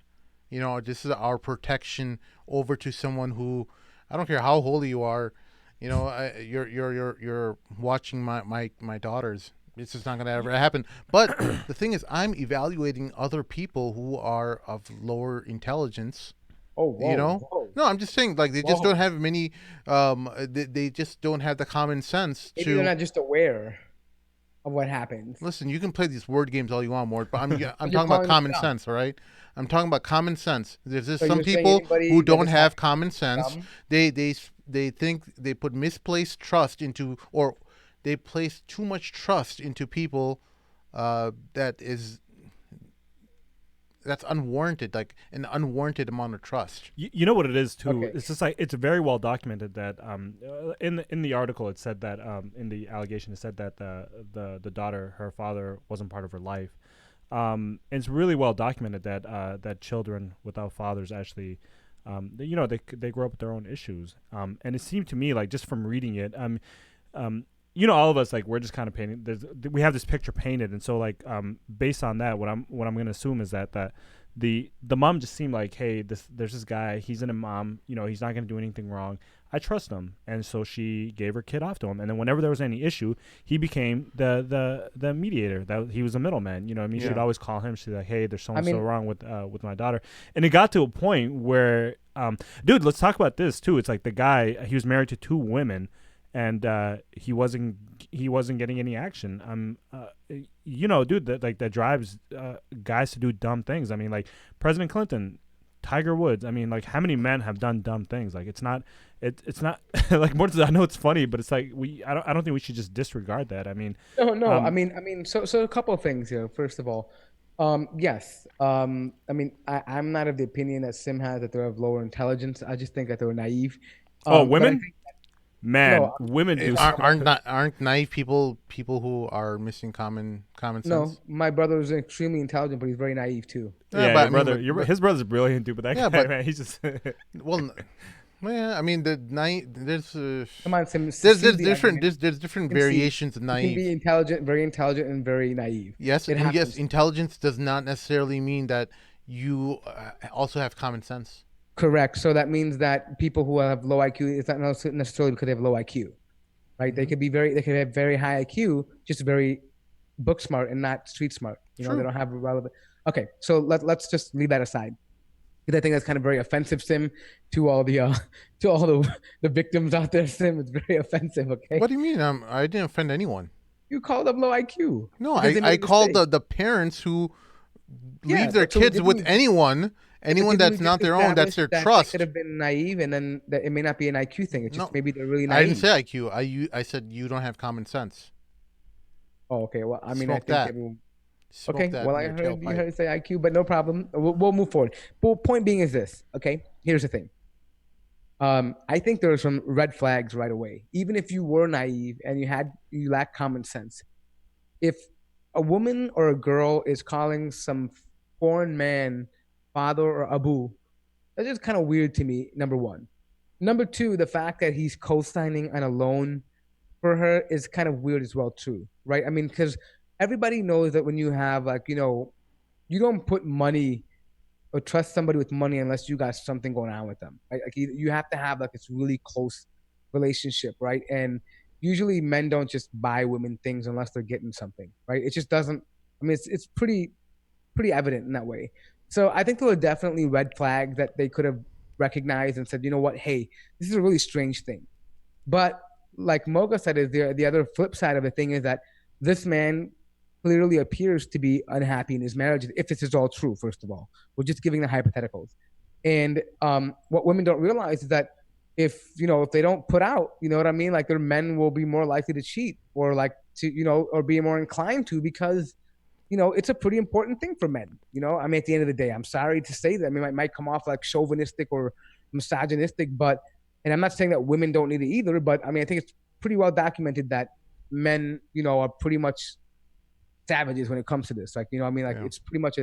This is our protection over to someone who, I don't care how holy you are. You're watching my daughters. It's just not going to ever happen. But the thing is, I'm evaluating other people who are of lower intelligence. Oh, whoa, whoa. No, I'm just saying, they just don't have many. They just don't have the common sense. Maybe they're not just aware of what happens. Listen, you can play these word games all you want, Mort, but I'm talking about common sense, all right? I'm talking about common sense. There's just some people who don't have common sense. They think they put misplaced trust into, or they place too much trust into people that's unwarranted, an unwarranted amount of trust. You know what it is too? Okay. It's just it's very well documented that in the article it said that in the allegation it said that the daughter, her father wasn't part of her life. And it's really well documented that that children without fathers actually they grow up with their own issues. And it seemed to me just from reading it, you know, all of us, like, we're just kind of painting. We have this picture painted, and so, like, based on that, what I'm gonna assume is that the mom just seemed like, hey, there's this guy, he's an imam, you know, he's not gonna do anything wrong. I trust him, and so she gave her kid off to him, and then whenever there was any issue, he became the mediator. That he was a middleman. You know what I mean? She'd always call him. She'd like, hey, there's so wrong with my daughter, and it got to a point where, dude, let's talk about this too. It's like the guy, he was married to 2 women, and he wasn't getting any action. You know, dude, that drives guys to do dumb things. I mean, like President Clinton, Tiger Woods. I mean, like, how many men have done dumb things? Like, it's not like, more. I know it's funny, but it's like I don't think we should just disregard that. I mean, no. I mean, so a couple of things here. First of all, yes. I mean, I'm not of the opinion that Sim has that they're of lower intelligence. I just think that they're naive. Women. Man, women do aren't naive people who are missing common sense. No, my brother is extremely intelligent, but he's very naive too. Yeah, but his brother's brilliant too. But that guy, man, he's just well. Yeah, I mean there's come on, Sim, there's different variations of naive. You can be intelligent, and very naive. Yes, and yes, intelligence does not necessarily mean that you also have common sense. Correct. So that means that people who have low IQ, it's not necessarily because they have low IQ, right? They could have very high IQ, just very book smart and not street smart. You know, they don't have relevant. Okay, so let's just leave that aside. Because I think that's kind of very offensive, Sim, to all the victims out there, Sim. It's very offensive. Okay. What do you mean? I didn't offend anyone. You called them low IQ. No, I called the parents who leave their kids with anyone that's not their own, that's their trust. They could have been naive, and then it may not be an IQ thing. It's just maybe they're really naive. I didn't say IQ. I said you don't have common sense. Oh, okay. Well, I mean, Smoke I think that. everyone. Smoke Okay. that Well, I heard you say IQ, but no problem. We'll move forward. But point being is this. Okay. Here's the thing. I think there are some red flags right away. Even if you were naive and you lack common sense, if a woman or a girl is calling some foreign man father or Abu, that's just kind of weird to me, number one. Number two, the fact that he's co-signing on a loan for her is kind of weird as well too, right? I mean, because everybody knows that when you have, like, you know, you don't put money or trust somebody with money unless you got something going on with them, right? Like, you have to have like this really close relationship, right? And usually men don't just buy women things unless they're getting something, right? It just doesn't. I mean, it's pretty evident in that way. So I think there were definitely red flags that they could have recognized and said, you know what, hey, this is a really strange thing. But like Moga said, is the other flip side of the thing is that this man clearly appears to be unhappy in his marriage, if this is all true. First of all, we're just giving the hypotheticals. And what women don't realize is that if they don't put out, you know what I mean, like, their men will be more likely to cheat or like to, or be more inclined to, because it's a pretty important thing for men. I mean, at the end of the day, I'm sorry to say that. I mean, it might come off like chauvinistic or misogynistic, and I'm not saying that women don't need it either, but I mean, I think it's pretty well documented that men, are pretty much savages when it comes to this. Like, I mean, like, it's pretty much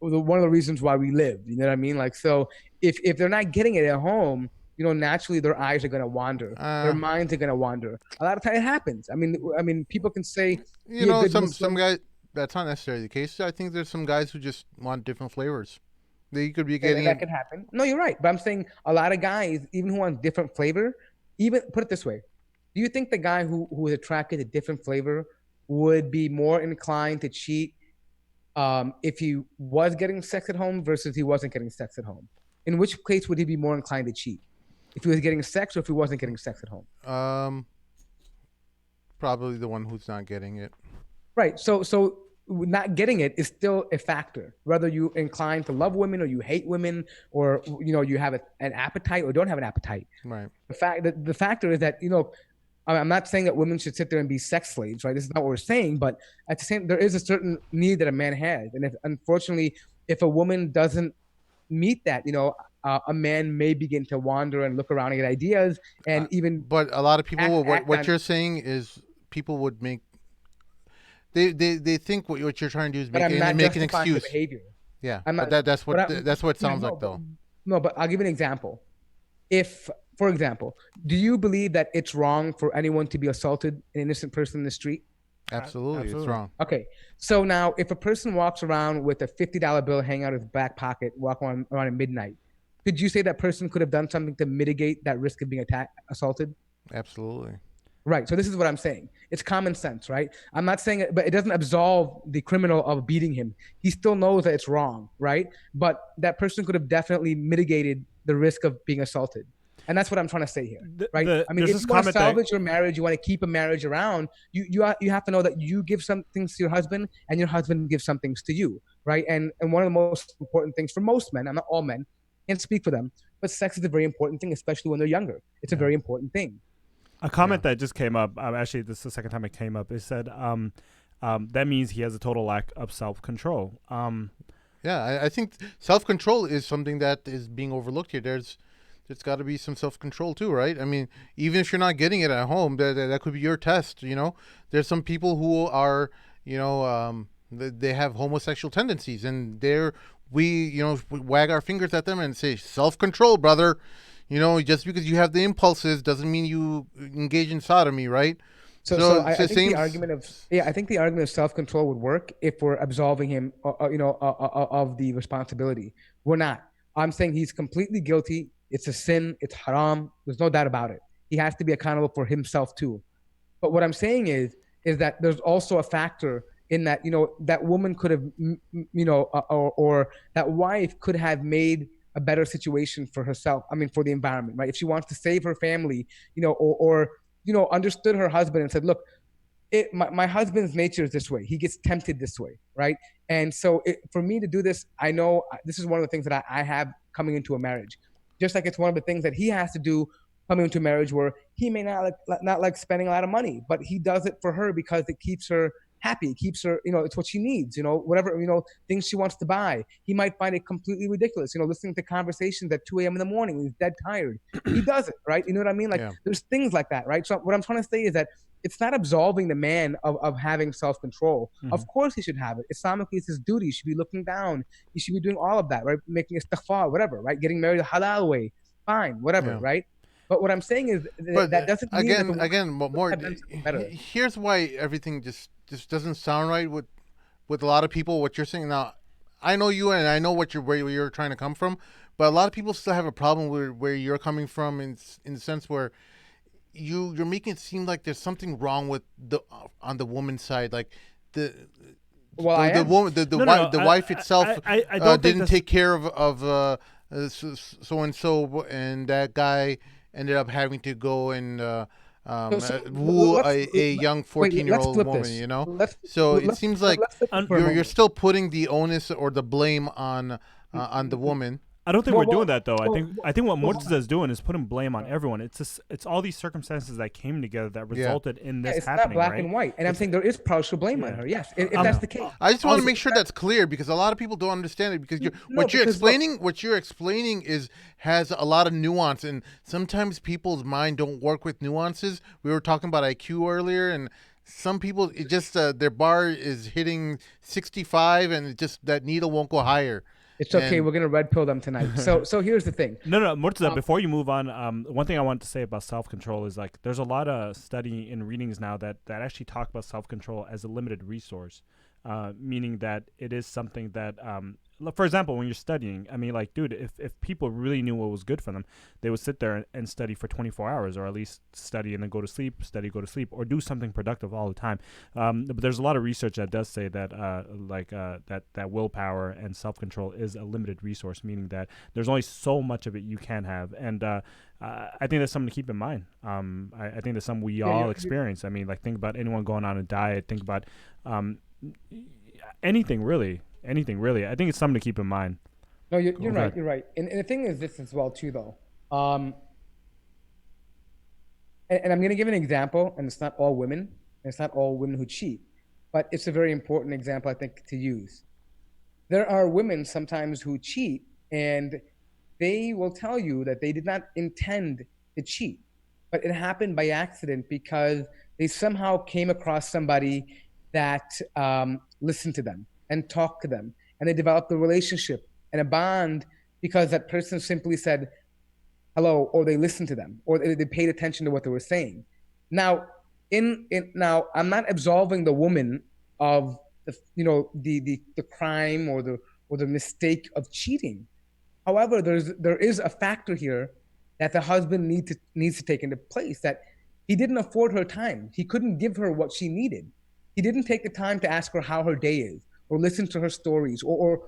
one of the reasons why we live, you know what I mean? Like, so if they're not getting it at home, naturally their eyes are going to wander. Their minds are going to wander. A lot of times it happens. I mean, people can say, some guys, that's not necessarily the case. I think there's some guys who just want different flavors. They could be getting that could happen. No, you're right. But I'm saying a lot of guys, even who want different flavor, even put it this way. Do you think the guy who is attracted to different flavor would be more inclined to cheat if he was getting sex at home versus he wasn't getting sex at home? In which case would he be more inclined to cheat? If he was getting sex or if he wasn't getting sex at home? Probably the one who's not getting it. Right. So not getting it is still a factor. Whether you incline to love women or you hate women, or you have an appetite or don't have an appetite. Right. The factor is that I'm not saying that women should sit there and be sex slaves. Right. This is not what we're saying. But at the same, there is a certain need that a man has, and unfortunately, if a woman doesn't meet that, a man may begin to wander and look around and get ideas, and even. But a lot of people, what you're saying is people would make. They think what you're trying to do is make an excuse. Behavior. Yeah, that's what it sounds like, though. No, but I'll give you an example. If for example, do you believe that it's wrong for anyone to be assaulted, an innocent person in the street? Absolutely, it's wrong. Okay, so now if a person walks around with a $50 bill hanging out of his back pocket, walking around at midnight, could you say that person could have done something to mitigate that risk of being assaulted? Absolutely. Right. So this is what I'm saying. It's common sense, right? I'm not saying it, but it doesn't absolve the criminal of beating him. He still knows that it's wrong, right? But that person could have definitely mitigated the risk of being assaulted. And that's what I'm trying to say here, right? I mean, if you want to salvage your marriage, you want to keep a marriage around, you have to know that you give some things to your husband and your husband gives some things to you, right? And one of the most important things for most men, I'm not all men, can't speak for them, but sex is a very important thing, especially when they're younger. It's a very important thing. A comment that just came up, actually, this is the second time it came up. It said that means he has a total lack of self-control. I think self-control is something that is being overlooked here. There's got to be some self-control too, right? I mean, even if you're not getting it at home, that could be your test, you know? There's some people who are, you know, they have homosexual tendencies, and we wag our fingers at them and say, self-control, brother. You know, just because you have the impulses doesn't mean you engage in sodomy, right? So I think the argument of self-control would work if we're absolving him, of the responsibility. We're not. I'm saying he's completely guilty. It's a sin. It's haram. There's no doubt about it. He has to be accountable for himself too. But what I'm saying is that there's also a factor in that, that woman could have, or that wife could have made a better situation for herself. I mean, for the environment, right? If she wants to save her family, or understood her husband and said, look, my husband's nature is this way. He gets tempted this way, right? And so for me to do this, I know this is one of the things that I have coming into a marriage. Just like it's one of the things that he has to do coming into a marriage where he may not like spending a lot of money, but he does it for her because it keeps her happy. It keeps her, it's what she needs, whatever, things she wants to buy. He might find it completely ridiculous, listening to conversations at 2 a.m. in the morning when he's dead tired. He does it, right? You know what I mean? Like there's things like that, right? So what I'm trying to say is that it's not absolving the man of having self-control. Mm-hmm. Of course he should have it. Islamically, it's his duty. He should be looking down. He should be doing all of that, right? Making istighfar, whatever, right? Getting married the halal way, fine, whatever, right? But what I'm saying is that doesn't mean again more. Here's why everything just doesn't sound right with a lot of people. What you're saying now, I know you and I know where you're trying to come from, but a lot of people still have a problem where you're coming from in the sense where you're making it seem like there's something wrong with on the woman's side, like the woman, the wife itself didn't take care of so and so, and that guy ended up having to go and woo a young 14-year-old woman, it seems like you're still putting the onus or the blame on the woman. I don't think we're doing that though. I think what Murtaza is doing is putting blame on everyone. It's all these circumstances that came together that resulted in this happening. It's not black and white, and I'm saying there is partial blame on her. Yes, if that's the case. I just want to make sure that's clear because a lot of people don't understand it because what you're explaining has a lot of nuance, and sometimes people's mind don't work with nuances. We were talking about IQ earlier, and some people it just their bar is hitting 65, and it just that needle won't go higher. It's okay. We're gonna red pill them tonight. So here's the thing. No, Murtaza, before you move on, one thing I wanted to say about self-control is like there's a lot of study in readings now that actually talk about self-control as a limited resource, meaning that it is something that, for example, when you're studying, I mean, like, dude, if people really knew what was good for them, they would sit there and study for 24 hours, or at least study and then go to sleep, or do something productive all the time. But there's a lot of research that does say that, that willpower and self-control is a limited resource, meaning that there's only so much of it you can have. And I think that's something to keep in mind. I think that's something we all experience. I mean, like, think about anyone going on a diet. Think about anything really. I think it's something to keep in mind. No, you're right. You're right. And the thing is this as well too, though. And I'm going to give an example, and it's not all women, and it's not all women who cheat, but it's a very important example, I think, to use. There are women sometimes who cheat, and they will tell you that they did not intend to cheat, but it happened by accident because they somehow came across somebody that listened to them and talk to them, and they developed a relationship and a bond because that person simply said, hello, or they listened to them, or they paid attention to what they were saying. Now, now, I'm not absolving the woman of the crime or the mistake of cheating. However, there is a factor here that the husband needs to take into place, that he didn't afford her time. He couldn't give her what she needed. He didn't take the time to ask her how her day is, or listen to her stories, or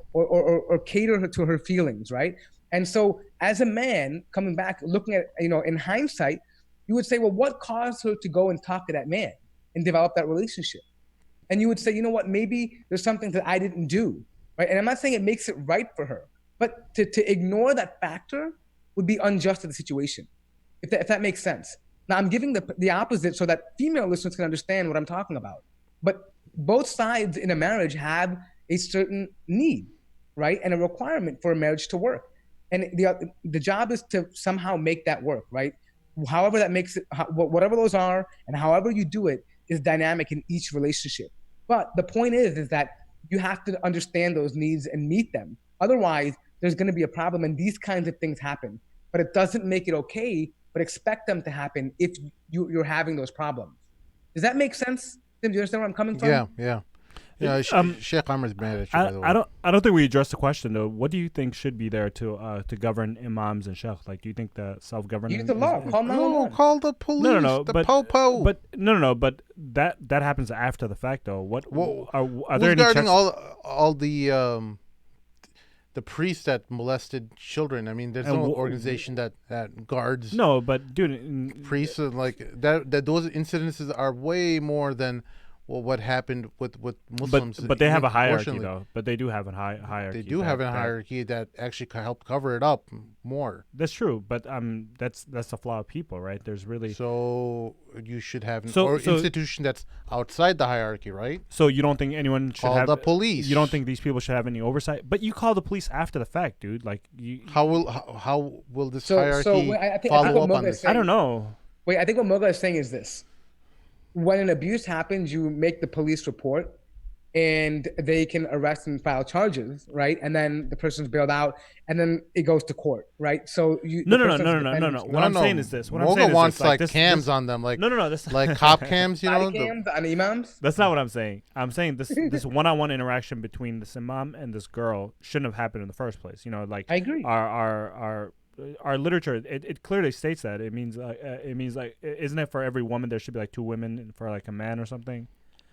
cater her to her feelings, right? And so, as a man coming back, looking at, in hindsight, you would say, well, what caused her to go and talk to that man and develop that relationship? And you would say, you know what, maybe there's something that I didn't do, right? And I'm not saying it makes it right for her, but to ignore that factor would be unjust to the situation, if that makes sense. Now, I'm giving the opposite so that female listeners can understand what I'm talking about. But both sides in a marriage have a certain need, right? And a requirement for a marriage to work. And the job is to somehow make that work, right? However that makes it, whatever those are, and however you do it is dynamic in each relationship. But the point is that you have to understand those needs and meet them. Otherwise, there's going to be a problem, and these kinds of things happen. But it doesn't make it okay, but expect them to happen if you're having those problems. Does that make sense? Tim, do you understand where I'm coming from? Yeah. Sheikh Amar's mad at you, by the way. I don't think we addressed the question though. What do you think should be there to govern imams and sheikhs? Like, do you think the self-governing? Use the law. Call the police. No. The popo. But no. But that happens after the fact though. What are there any regarding checks? all the priests that molested children? I mean, there's no organization that guards. No, but dude, priests like that. Those incidences are way more than. Well, what happened with Muslims? But they have a hierarchy, though. But they do have a hierarchy. They do have a hierarchy that actually help cover it up more. That's true, but that's the flaw of people, right? There's really so you should have an institution that's outside the hierarchy, right? So you don't think anyone should call have the police? You don't think these people should have any oversight? But you call the police after the fact, dude. Like how will this hierarchy follow up on this? I don't know. Wait, I think what Moga is saying is this. When an abuse happens, you make the police report, and they can arrest and file charges, right? And then the person's bailed out, and then it goes to court, right? So No. What I'm saying is this. Moga wants like cams on them, like no. Like cop cams, cams on imams. That's not what I'm saying. I'm saying this one-on-one interaction between this imam and this girl shouldn't have happened in the first place. Like I agree. Our literature, it clearly states that it means like, isn't it for every woman there should be like 2 women for like a man or something?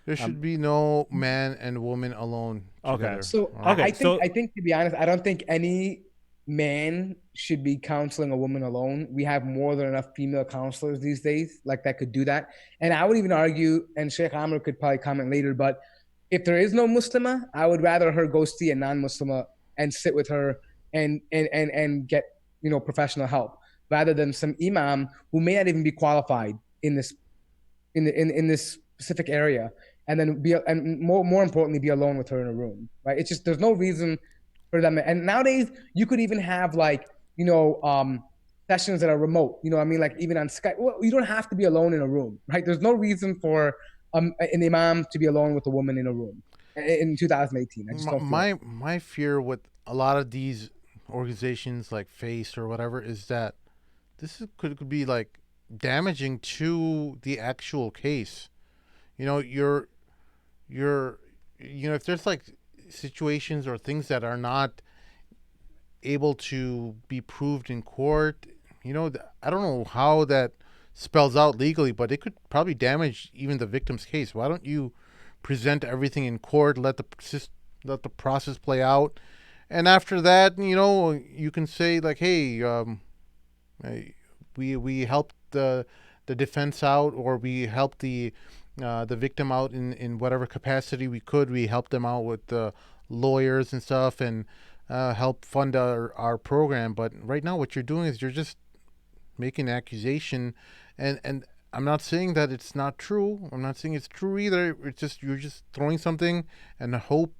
There should be no man and woman alone together. Okay. So I think to be honest, I don't think any man should be counseling a woman alone. We have more than enough female counselors these days, like that could do that. And I would even argue, and Sheikh Amr could probably comment later, but if there is no Muslimah, I would rather her go see a non-Muslimah and sit with her and get professional help, rather than some imam who may not even be qualified in this specific area, and then more importantly be alone with her in a room, right? It's just there's no reason for them. And nowadays you could even have like sessions that are remote. I mean, like even on Skype. Well, you don't have to be alone in a room, right? There's no reason for an imam to be alone with a woman in a room in 2018. I just don't feel my fear with a lot of these organizations like FACE or whatever is that this could be like damaging to the actual case. You're if there's like situations or things that are not able to be proved in court, I don't know how that spells out legally, but it could probably damage even the victim's case. Why don't you present everything in court, let the process play out? And after that, you can say like, hey, we helped the defense out, or we helped the victim out in whatever capacity we could. We helped them out with the lawyers and stuff, and help fund our program. But right now, what you're doing is you're just making an accusation, and I'm not saying that it's not true. I'm not saying it's true either. It's just you're just throwing something and hope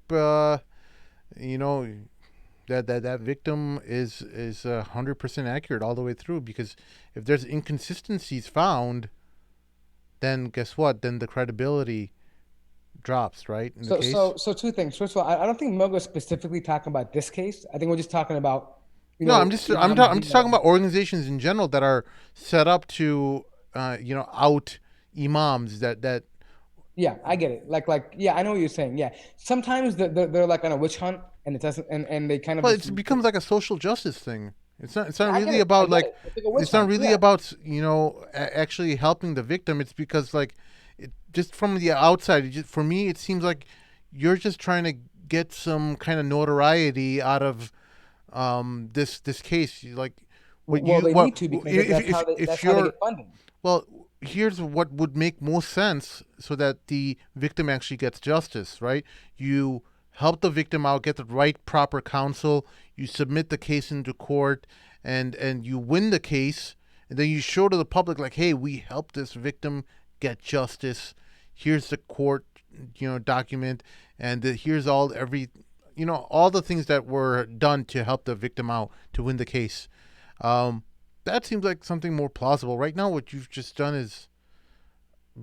that victim is 100% accurate all the way through, because if there's inconsistencies found, then guess what? Then the credibility drops, right? So 2 things. First of all, I don't think Moga is specifically talking about this case. I think we're just talking about, No, I'm just Imam I'm just talking about organizations in general that are set up to out imams that. Yeah, I get it. Yeah, I know what you're saying. Yeah, sometimes they're like on a witch hunt, and it doesn't, and they kind of Well, just. it becomes like a social justice thing. It's not Yeah, I get really it. I about get like it. It's like a witch it's not hunt. really Yeah. about actually helping the victim. It's because like just from the outside, for me it seems like you're just trying to get some kind of notoriety out of this case. Like what Well, you they what need to because if that's if how they you're get funding. well, here's what would make most sense so that the victim actually gets justice, right? You help the victim out, get the right proper counsel, you submit the case into court, and you win the case, and then you show to the public like, hey, we helped this victim get justice. Here's the court, document, and here's all the things that were done to help the victim out to win the case. Um, that seems like something more plausible. Right now, what you've just done is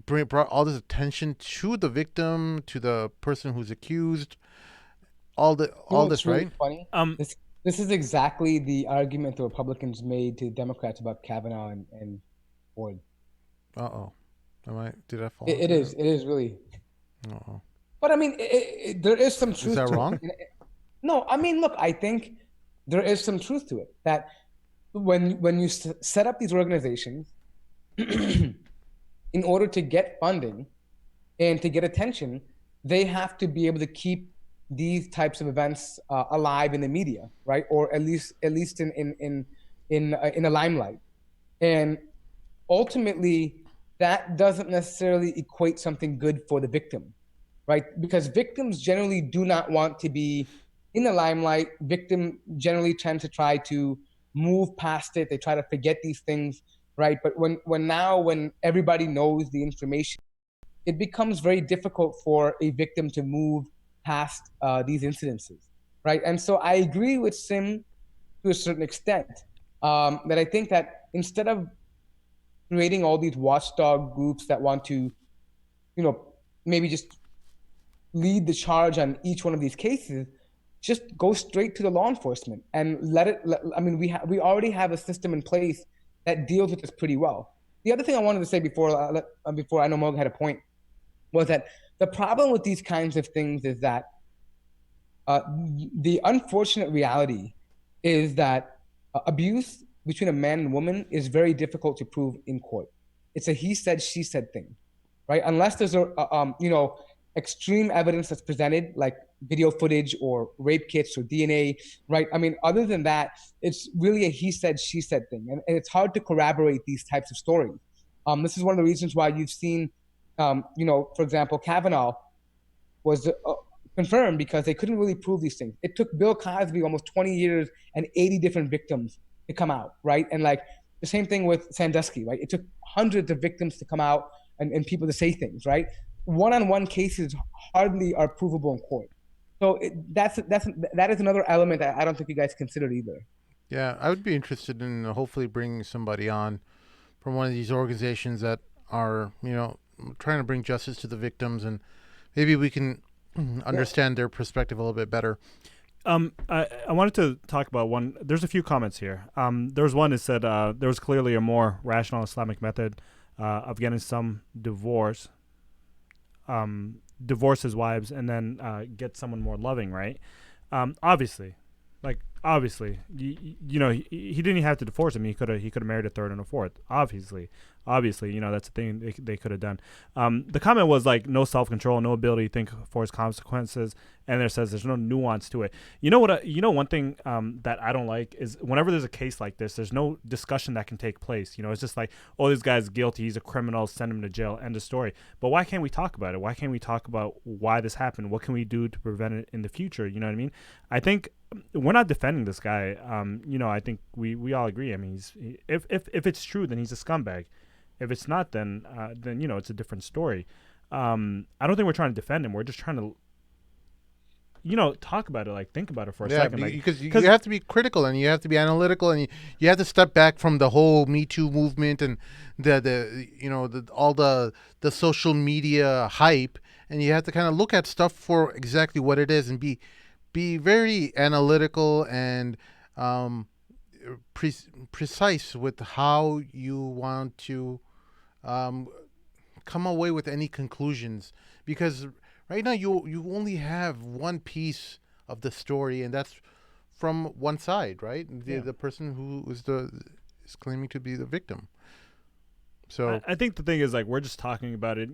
brought all this attention to the victim, to the person who's accused, You know all what's this, really right? funny? Um, This is exactly the argument the Republicans made to Democrats about Kavanaugh and Ford. Uh-oh. Did I fall It into is. that? It is really. Uh-oh. But I mean, there is some Is truth that to wrong? it. No, I mean, look, I think there is some truth to it that when you set up these organizations in order to get funding and to get attention, they have to be able to keep these types of events alive in the media, right? Or at least in the limelight. And ultimately, that doesn't necessarily equate something good for the victim, right? Because victims generally do not want to be in the limelight. Victim generally tend to try to move past it. They try to forget these things, right? But when everybody knows the information, it becomes very difficult for a victim to move past these incidences, right? And so I agree with Sim to a certain extent, that I think that instead of creating all these watchdog groups that want to, maybe just lead the charge on each one of these cases, just go straight to the law enforcement and I mean, we already have a system in place that deals with this pretty well. The other thing I wanted to say before I know Morgan had a point was that the problem with these kinds of things is that the unfortunate reality is that abuse between a man and woman is very difficult to prove in court. It's a he said, she said thing, right? Unless there's extreme evidence that's presented, like video footage or rape kits or DNA, right? I mean, other than that, it's really a he said, she said thing. And it's hard to corroborate these types of stories. This is one of the reasons why you've seen, for example, Kavanaugh was confirmed because they couldn't really prove these things. It took Bill Cosby almost 20 years and 80 different victims to come out, right? And like the same thing with Sandusky, right? It took hundreds of victims to come out and people to say things, right? One-on-one cases hardly are provable in court. So that is another element that I don't think you guys considered either. Yeah, I would be interested in hopefully bringing somebody on from one of these organizations that are, trying to bring justice to the victims, and maybe we can understand their perspective a little bit better. I wanted to talk about one. There's a few comments here. There was one that said there was clearly a more rational Islamic method of getting some divorce his wives and then get someone more loving, right? Obviously, he didn't even have to divorce him. He could have married a third and a fourth. Obviously, that's the thing they could have done. The comment was like no self-control, no ability to think for his consequences, and there says there's no nuance to it. You know what? One thing that I don't like is whenever there's a case like this, there's no discussion that can take place. It's just like, oh, this guy's guilty, he's a criminal, send him to jail, end of story. But why can't we talk about it? Why can't we talk about why this happened? What can we do to prevent it in the future? You know what I mean? I think we're not defending this guy. I think we all agree. I mean, if it's true, then he's a scumbag. If it's not, then it's a different story. I don't think we're trying to defend him. We're just trying to talk about it, like think about it for a second. Because you have to be critical and you have to be analytical and you have to step back from the whole MeToo movement and all the social media hype, and you have to kind of look at stuff for exactly what it is and be very analytical and precise with how you want to um, come away with any conclusions, because right now you only have one piece of the story, and that's from one side, right? The person who is claiming to be the victim. So I think the thing is, like, we're just talking about it.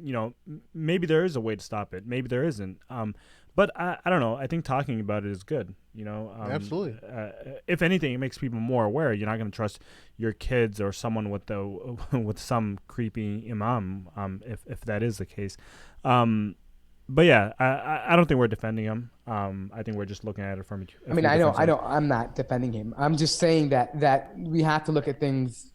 Maybe there is a way to stop it. Maybe there isn't. But I don't know. I think talking about it is good. absolutely, If anything, it makes people more aware. You're not going to trust your kids or someone with with some creepy imam. If that is the case. But yeah, I don't think we're defending him. I think we're just looking at it from. I mean, I know, I'm not defending him. I'm just saying that we have to look at things,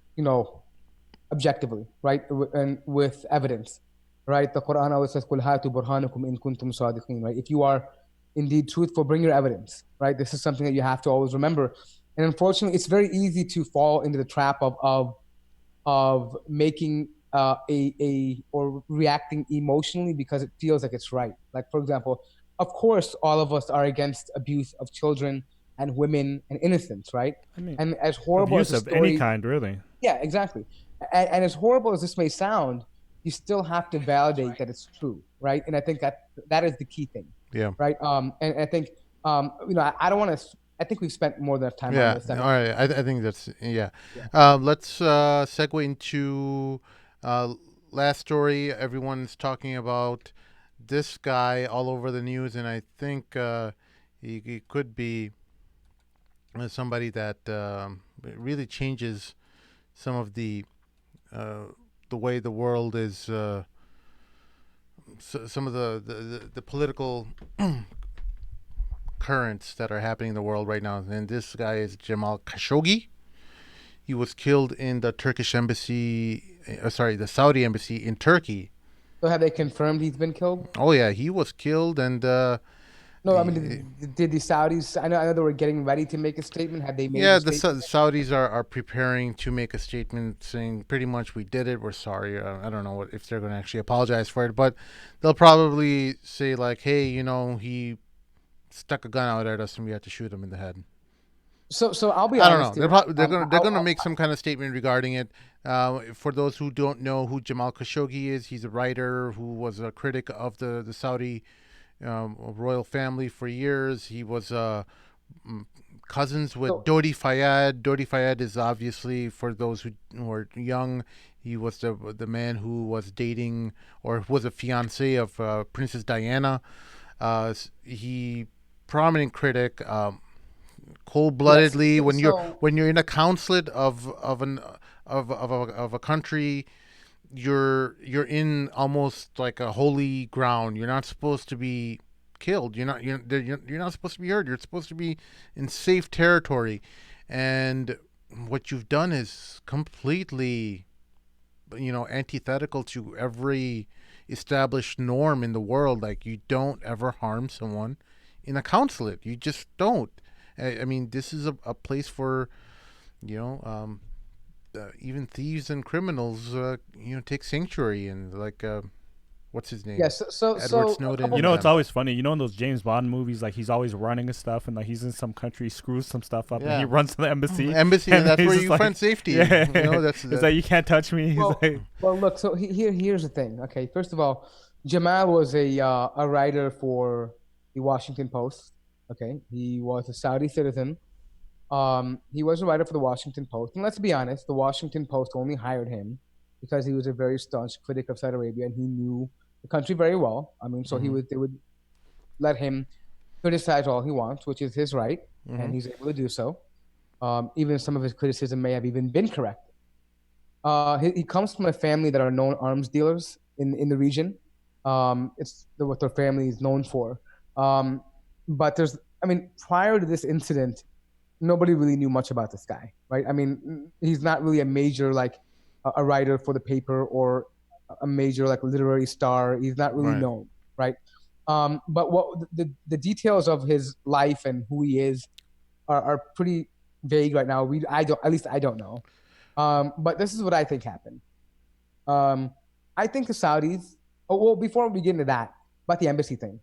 objectively, right, and with evidence, right? The Quran always says, "Qul hatu burhanakum in kuntum sadiqin," right? If you are indeed truthful, bring your evidence, right? This is something that you have to always remember. And unfortunately, it's very easy to fall into the trap of making or reacting emotionally because it feels like it's right. Like, for example, of course, all of us are against abuse of children and women and innocents, right? I mean, and as horrible abuse as the of any story, kind, really. yeah, exactly. And as horrible as this may sound, you still have to validate that it's true, right? And I think that is the key thing, yeah. right? And I think, I don't want to. I think we've spent more than enough time on this. All right. I think that's yeah. Yeah. Let's segue into last story. Everyone's talking about this guy all over the news, and I think he could be somebody that really changes some of the way the world is. Some of the political currents that are happening in the world right now. And this guy is Jamal Khashoggi. He was killed in the Turkish embassy, the Saudi embassy in Turkey. So have they confirmed he's been killed? Oh yeah, he was killed, and no, I mean, did the Saudis? I know they were getting ready to make a statement. Had they made? Yeah, the Saudis are preparing to make a statement saying pretty much we did it. We're sorry. I don't know if they're going to actually apologize for it, but they'll probably say like, hey, he stuck a gun out at us and we had to shoot him in the head. So I'll be honest. I don't know. They're gonna make some kind of statement regarding it. For those who don't know who Jamal Khashoggi is, he's a writer who was a critic of the Saudi royal family for years. He was cousins with Dodi Fayed. Dodi Fayed is obviously, for those who are young, he was the man who was dating or was a fiance of Princess Diana. He prominent critic. Cold-bloodedly, yes. when you're in a consulate of a country, you're in almost like a holy ground. You're not supposed to be killed. You're not supposed to be hurt. You're supposed to be in safe territory, and what you've done is completely, antithetical to every established norm in the world. Like, you don't ever harm someone in a consulate. You just don't. I mean, this is a place for, even thieves and criminals, take sanctuary, and like, what's his name? Yes. Edward Snowden. It's always funny. In those James Bond movies, like, he's always running his stuff, and like he's in some country, screws some stuff up, and he runs to the embassy. And that's where you find safety. Yeah. It's like, you can't touch me. Well, look. So here's the thing. Okay, first of all, Jamal was a writer for the Washington Post. Okay, he was a Saudi citizen. He was a writer for the Washington Post, and let's be honest, the Washington Post only hired him because he was a very staunch critic of Saudi Arabia, and he knew the country very well. I mean, so they would let him criticize all he wants, which is his right, and he's able to do so. Even if some of his criticism may have even been correct. He comes from a family that are known arms dealers in the region. It's what their family is known for. But prior to this incident, nobody really knew much about this guy, right? I mean, he's not really a major, like, a writer for the paper or a major, like, literary star. He's not really known, right? But what the details of his life and who he is are pretty vague right now. I don't know. But this is what I think happened. I think the Saudis. Oh, well, before we get into that, about the embassy thing.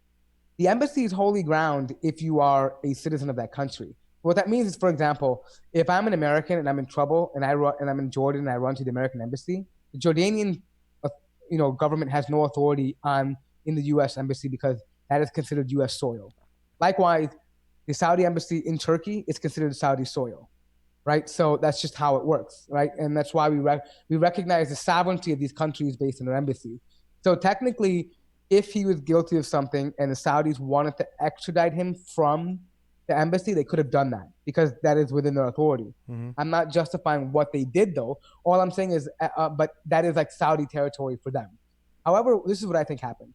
The embassy is holy ground if you are a citizen of that country. What that means is, for example, if I'm an American and I'm in trouble and I'm in Jordan and I run to the American embassy, the Jordanian, government has no authority in the U.S. embassy because that is considered U.S. soil. Likewise, the Saudi embassy in Turkey is considered Saudi soil, right? So that's just how it works, right? And that's why we recognize the sovereignty of these countries based on their embassy. So technically, if he was guilty of something and the Saudis wanted to extradite him from the embassy, they could have done that because that is within their authority. Mm-hmm. I'm not justifying what they did, though. All I'm saying is, but that is like Saudi territory for them. However, this is what I think happened.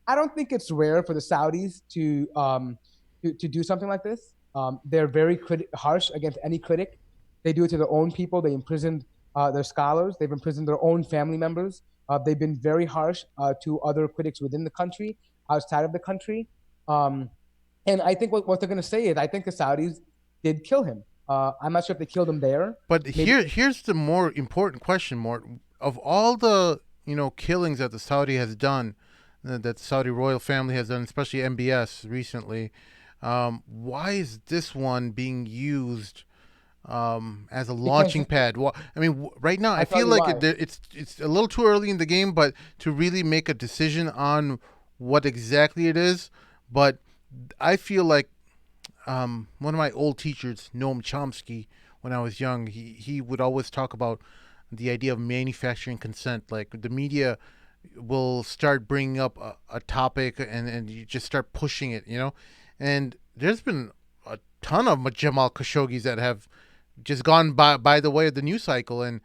I don't think it's rare for the Saudis to do something like this. They're very harsh against any critic. They do it to their own people. They imprisoned their scholars. They've imprisoned their own family members. They've been very harsh to other critics within the country, outside of the country. And I think what they're going to say is, I think the Saudis did kill him. I'm not sure if they killed him there. But here's the more important question, Mort. Of all the killings that the Saudi has done, that the Saudi royal family has done, especially MBS recently, why is this one being used as a launching pad? Well, I mean, right now I feel like it's a little too early in the game, but to really make a decision on what exactly it is. But I feel like one of my old teachers, Noam Chomsky, when I was young, he would always talk about the idea of manufacturing consent. Like the media will start bringing up a topic and you just start pushing it, And there's been a ton of Jamal Khashoggis that have just gone by the way of the news cycle. And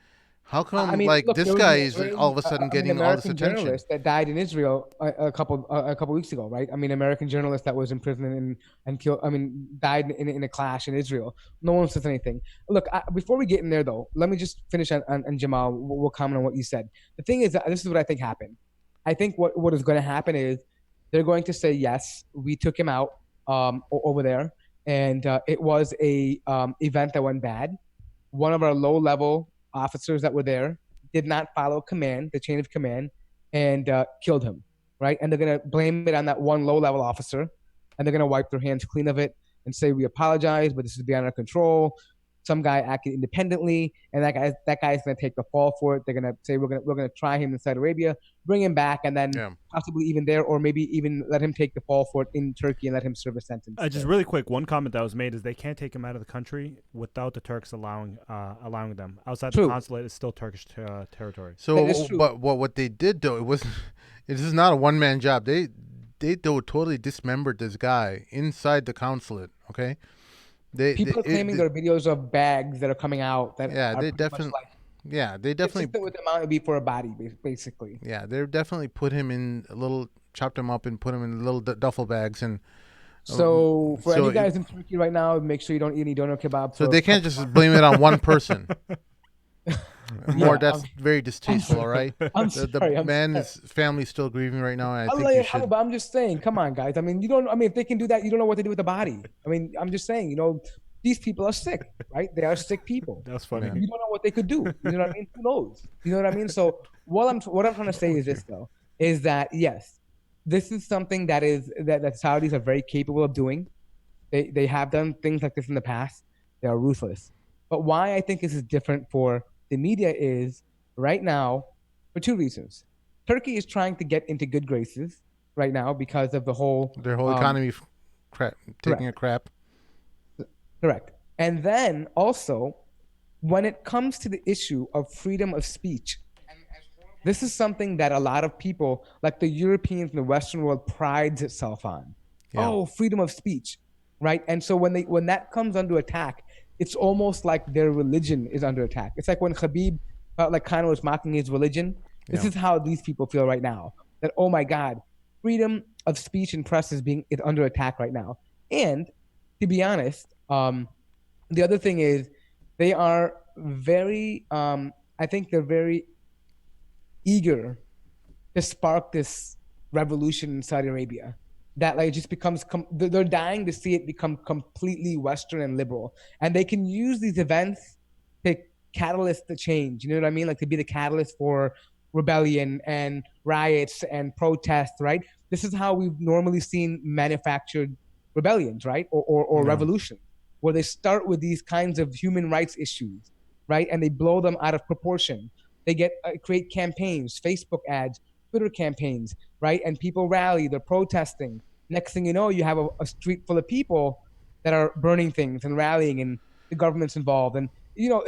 how come look, this guy is all of a sudden getting all this attention? Journalist that died in Israel a couple weeks ago, right? I mean, American journalist that was imprisoned and killed. I mean, died in a clash in Israel. No one says anything. Look, before we get in there though, let me just finish on Jamal. We'll comment on what you said. The thing is, this is what I think happened. I think what is going to happen is they're going to say, yes, we took him out over there, and it was a event that went bad. One of our low-level officers that were there did not follow the chain of command, and killed him, right? And they're going to blame it on that one low-level officer, and they're going to wipe their hands clean of it and say, we apologize, but this is beyond our control. Some guy acted independently, and that guy's going to take the fall for it. They're going to say, we're going to try him in Saudi Arabia, bring him back, and then possibly even there, or maybe even let him take the fall for it in Turkey and let him serve a sentence. Just really quick, one comment that was made is they can't take him out of the country without the Turks allowing them. Outside the consulate, it's still Turkish territory. So, but what they did though, it is not a one-man job. They totally dismembered this guy inside the consulate. Okay. People are claiming there are videos of bags that are coming out. They definitely consistent with the amount it would be for a body, basically. Yeah, they definitely put him in chopped him up and put him in little duffel bags. And so any guys in Turkey right now, make sure you don't eat any doner kebab. So they can't just blame it on one person. That's very distasteful, all right? The man's family's still grieving right now. And I think you should. But I'm just saying, come on, guys. I mean, if they can do that, you don't know what to do with the body. I mean, I'm just saying, these people are sick, right? They are sick people. That's funny. You don't know what they could do. You know what I mean? Who knows? You know what I mean? So what I'm trying to say is this, though, is that yes, this is something that Saudis are very capable of doing. They have done things like this in the past. They are ruthless. But why I think this is different for the media is right now for two reasons. Turkey is trying to get into good graces right now because of their whole economy taking a crap. Correct. And then also, when it comes to the issue of freedom of speech, this is something that a lot of people, like the Europeans and the Western world, prides itself on. Yeah. Oh, freedom of speech, right? And so when that comes under attack, it's almost like their religion is under attack. It's like when Khabib felt like Conor was mocking his religion. This is how these people feel right now. That, oh my God, freedom of speech and press is under attack right now. And to be honest, the other thing is they are very, I think they're very eager to spark this revolution in Saudi Arabia. That it just becomes, they're dying to see it become completely Western and liberal. And they can use these events to catalyst the change. You know what I mean? Like to be the catalyst for rebellion and riots and protests, right? This is how we've normally seen manufactured rebellions, right? Or revolution, where they start with these kinds of human rights issues, right? And they blow them out of proportion. They create campaigns, Facebook ads, Twitter campaigns, right? And people rally, they're protesting. Next thing you know, you have a street full of people that are burning things and rallying, and the government's involved. And you get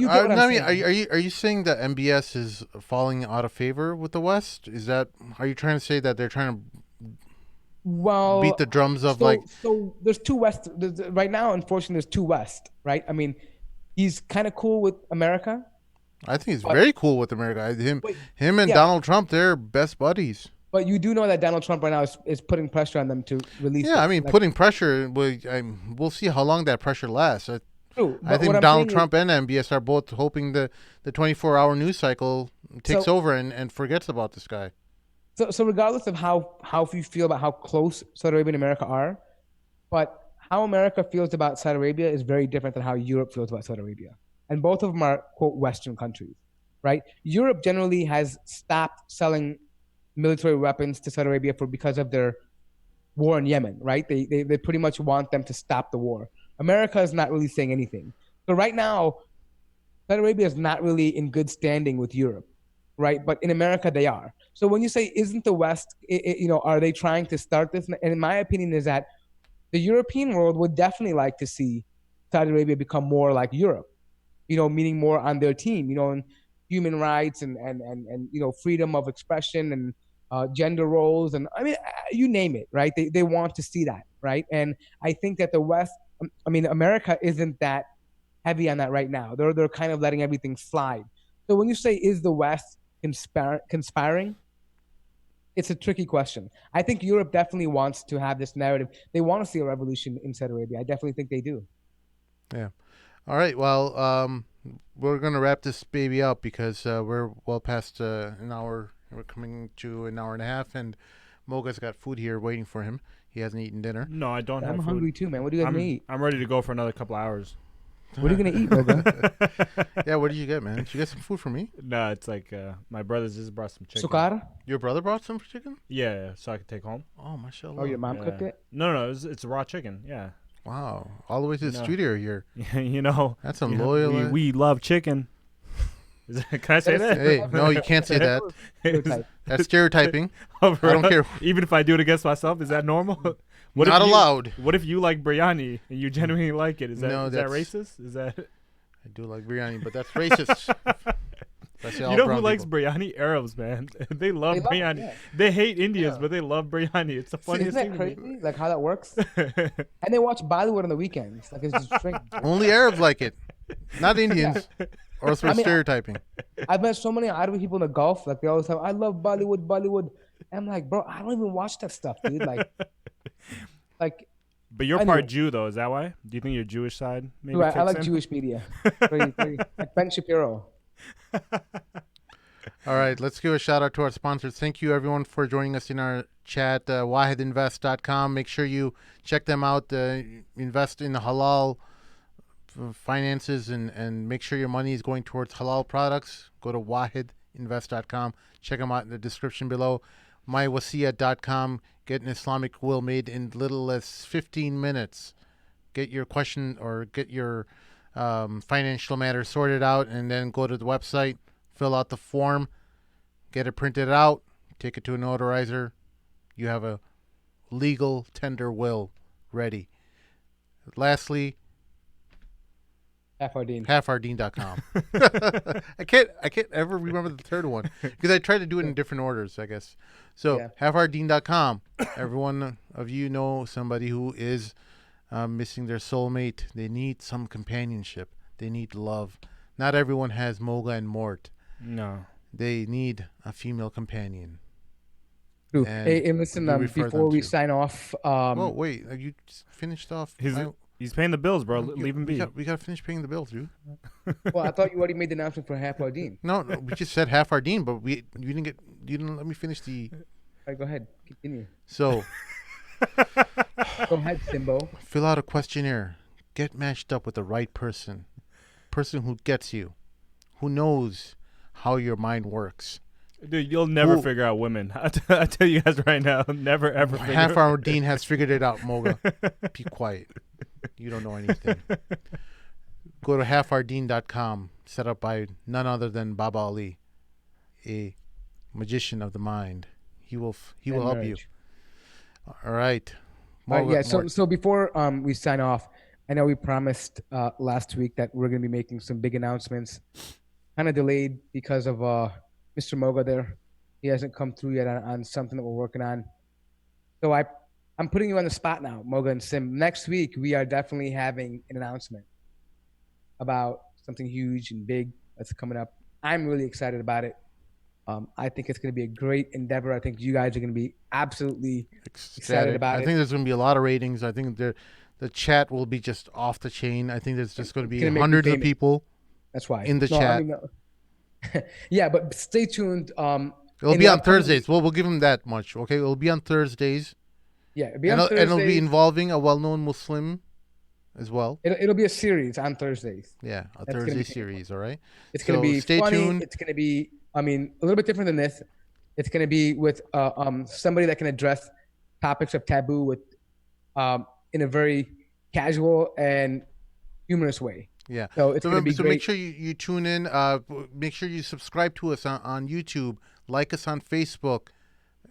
what I'm saying. Are you saying that MBS is falling out of favor with the West? Are you trying to say that they're trying to beat the drums of So there's two West right now. Unfortunately, there's two West, right? I mean, he's kind of cool with America. I think he's very cool with America. Him and Donald Trump, they're best buddies. But you do know that Donald Trump right now is putting pressure on them to release. Yeah, I mean, putting pressure. We'll see how long that pressure lasts. True, I think Donald Trump and MBS are both hoping the 24-hour news cycle takes over and forgets about this guy. So regardless of how you feel about how close Saudi Arabia and America are, but how America feels about Saudi Arabia is very different than how Europe feels about Saudi Arabia. And both of them are, quote, Western countries, right? Europe generally has stopped selling military weapons to Saudi Arabia because of their war in Yemen, right? They pretty much want them to stop the war. America is not really saying anything. So right now, Saudi Arabia is not really in good standing with Europe, right? But in America, they are. So when you say, isn't the West, are they trying to start this? And in my opinion is that the European world would definitely like to see Saudi Arabia become more like Europe, meaning more on their team, and human rights and freedom of expression and gender roles. And I mean, you name it, right? They want to see that, right? And I think that the West, America isn't that heavy on that right now. They're kind of letting everything slide. So when you say, is the West conspiring? It's a tricky question. I think Europe definitely wants to have this narrative. They want to see a revolution in Saudi Arabia. I definitely think they do. Yeah. All right. Well, we're going to wrap this baby up because we're well past an hour. We're coming to an hour and a half, and Moga's got food here waiting for him. He hasn't eaten dinner. No, I don't have food. I'm hungry too, man. What are you going to eat? I'm ready to go for another couple hours. What are you going to eat, Moga? Yeah, what did you get, man? Did you get some food for me? No, it's like my brothers just brought some chicken. Sukar? Your brother brought some chicken? Yeah, so I could take home. Oh, mashallah. Oh, your mom cooked it? No, it's raw chicken, yeah. Wow. All the way to the studio here. That's some loyal. We love chicken. Can I say that? Hey, no, you can't say that. That's stereotyping. I don't care. Even if I do it against myself, is that normal? Not allowed. What if you like biryani and you genuinely like it? Is that racist? Is that? I do like biryani, but that's racist. You know who likes biryani? Arabs, man. They love biryani. Yeah. They hate Indians, but they love biryani. It's the funniest thing. Isn't that crazy? Like how that works? And they watch Bollywood on the weekends. Like it's just strange. Only Arabs like it, not Indians. Or else we're stereotyping. I've met so many Arabic people in the Gulf. Like they always say, "I love Bollywood." And I'm like, bro, I don't even watch that stuff, dude. Like. But you're part Jew, though. Is that why? Do you think your Jewish side maybe right, I like Jewish media. Like Ben Shapiro. All right, let's give a shout out to our sponsors. Thank you, everyone, for joining us in our chat. wahidinvest.com. Make sure you check them out. Invest in the halal finances and make sure your money is going towards halal products. Go to wahidinvest.com. Check them out in the description below. mywasiya.com. Get an Islamic will made in little as 15 minutes. Get your question or get your financial matter sorted out, and then go to the website, fill out the form, get it printed out, take it to a notarizer. You have a legal tender will ready. Lastly, halfardeen.com. I can't ever remember the third one because I tried to do it in different orders, I guess. So halfardeen.com. Everyone of you know somebody who is missing their soulmate. They need some companionship. They need love. Not everyone has Moga and Mort. No. They need a female companion. True. Hey, listen, before we sign off. Oh, wait. You finished off? He's paying the bills, bro. Leave him be. We got to finish paying the bills, dude. Well, I thought you already made the announcement for Half Ardeen. No, we just said Half Ardeen, but you didn't let me finish the. All right, go ahead. Continue. So. Go ahead, Simbo. Fill out a questionnaire. Get matched up with the right person. Person who gets you. Who knows how your mind works. Dude, you'll never figure out women. I tell you guys right now, never ever. Half Ardeen has figured it out, Moga. Be quiet. You don't know anything. Go to halfardeen.com, set up by none other than Baba Ali, a magician of the mind. He will help you. All right. So before we sign off, I know we promised last week that we're going to be making some big announcements. Kind of delayed because of Mr. Moga there. He hasn't come through yet on something that we're working on. So I'm putting you on the spot now, Moga and Sim. Next week, we are definitely having an announcement about something huge and big that's coming up. I'm really excited about it. I think it's going to be a great endeavor. I think you guys are going to be absolutely excited about it. I think there's going to be a lot of ratings. I think the chat will be just off the chain. I think there's just going to be hundreds of people. That's why in the chat. Yeah, but stay tuned. It'll be on Thursdays. Well, we'll give them that much. Okay, it'll be on Thursdays. Yeah, it'll be on Thursdays. And it'll be involving a well-known Muslim as well. It'll be a series on Thursdays. Yeah, Thursday series. All right. It's going to be stay funny. tuned. It's going to be, a little bit different than this. It's going to be with somebody that can address topics of taboo with in a very casual and humorous way. Yeah. So it's going to be great. Make sure you tune in. Make sure you subscribe to us on YouTube. Like us on Facebook.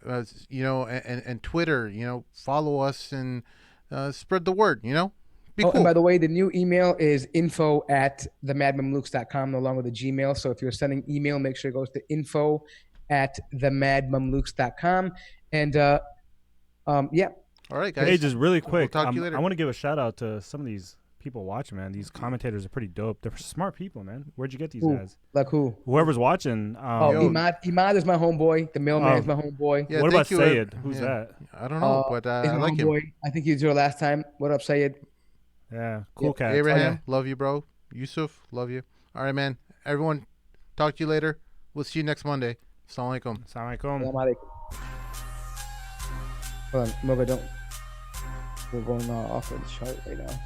And Twitter. Follow us and spread the word. Be cool. And by the way, the new email is info@themadmamlukes.com, no longer the Gmail. So if you're sending email, make sure it goes to info@themadmamlukes.com. And yeah. All right, guys. Hey, just really quick. We'll talk to you later. I want to give a shout out to some of these people watching, man. These commentators are pretty dope. They're smart people, man. Where'd you get these guys? Like who? Whoever's watching. Imad is my homeboy. The mailman is my homeboy. Yeah, what about Sayed? Who's that? I don't know, but I like him. I think he was here last time. What up, Sayed? Yeah, cool cat. Abraham, love you, bro. Yusuf, love you. All right, man. Everyone, talk to you later. We'll see you next Monday. Assalamu alaikum. Assalamu alaikum. Hold on, Moga, don't. We're going off of the chart right now.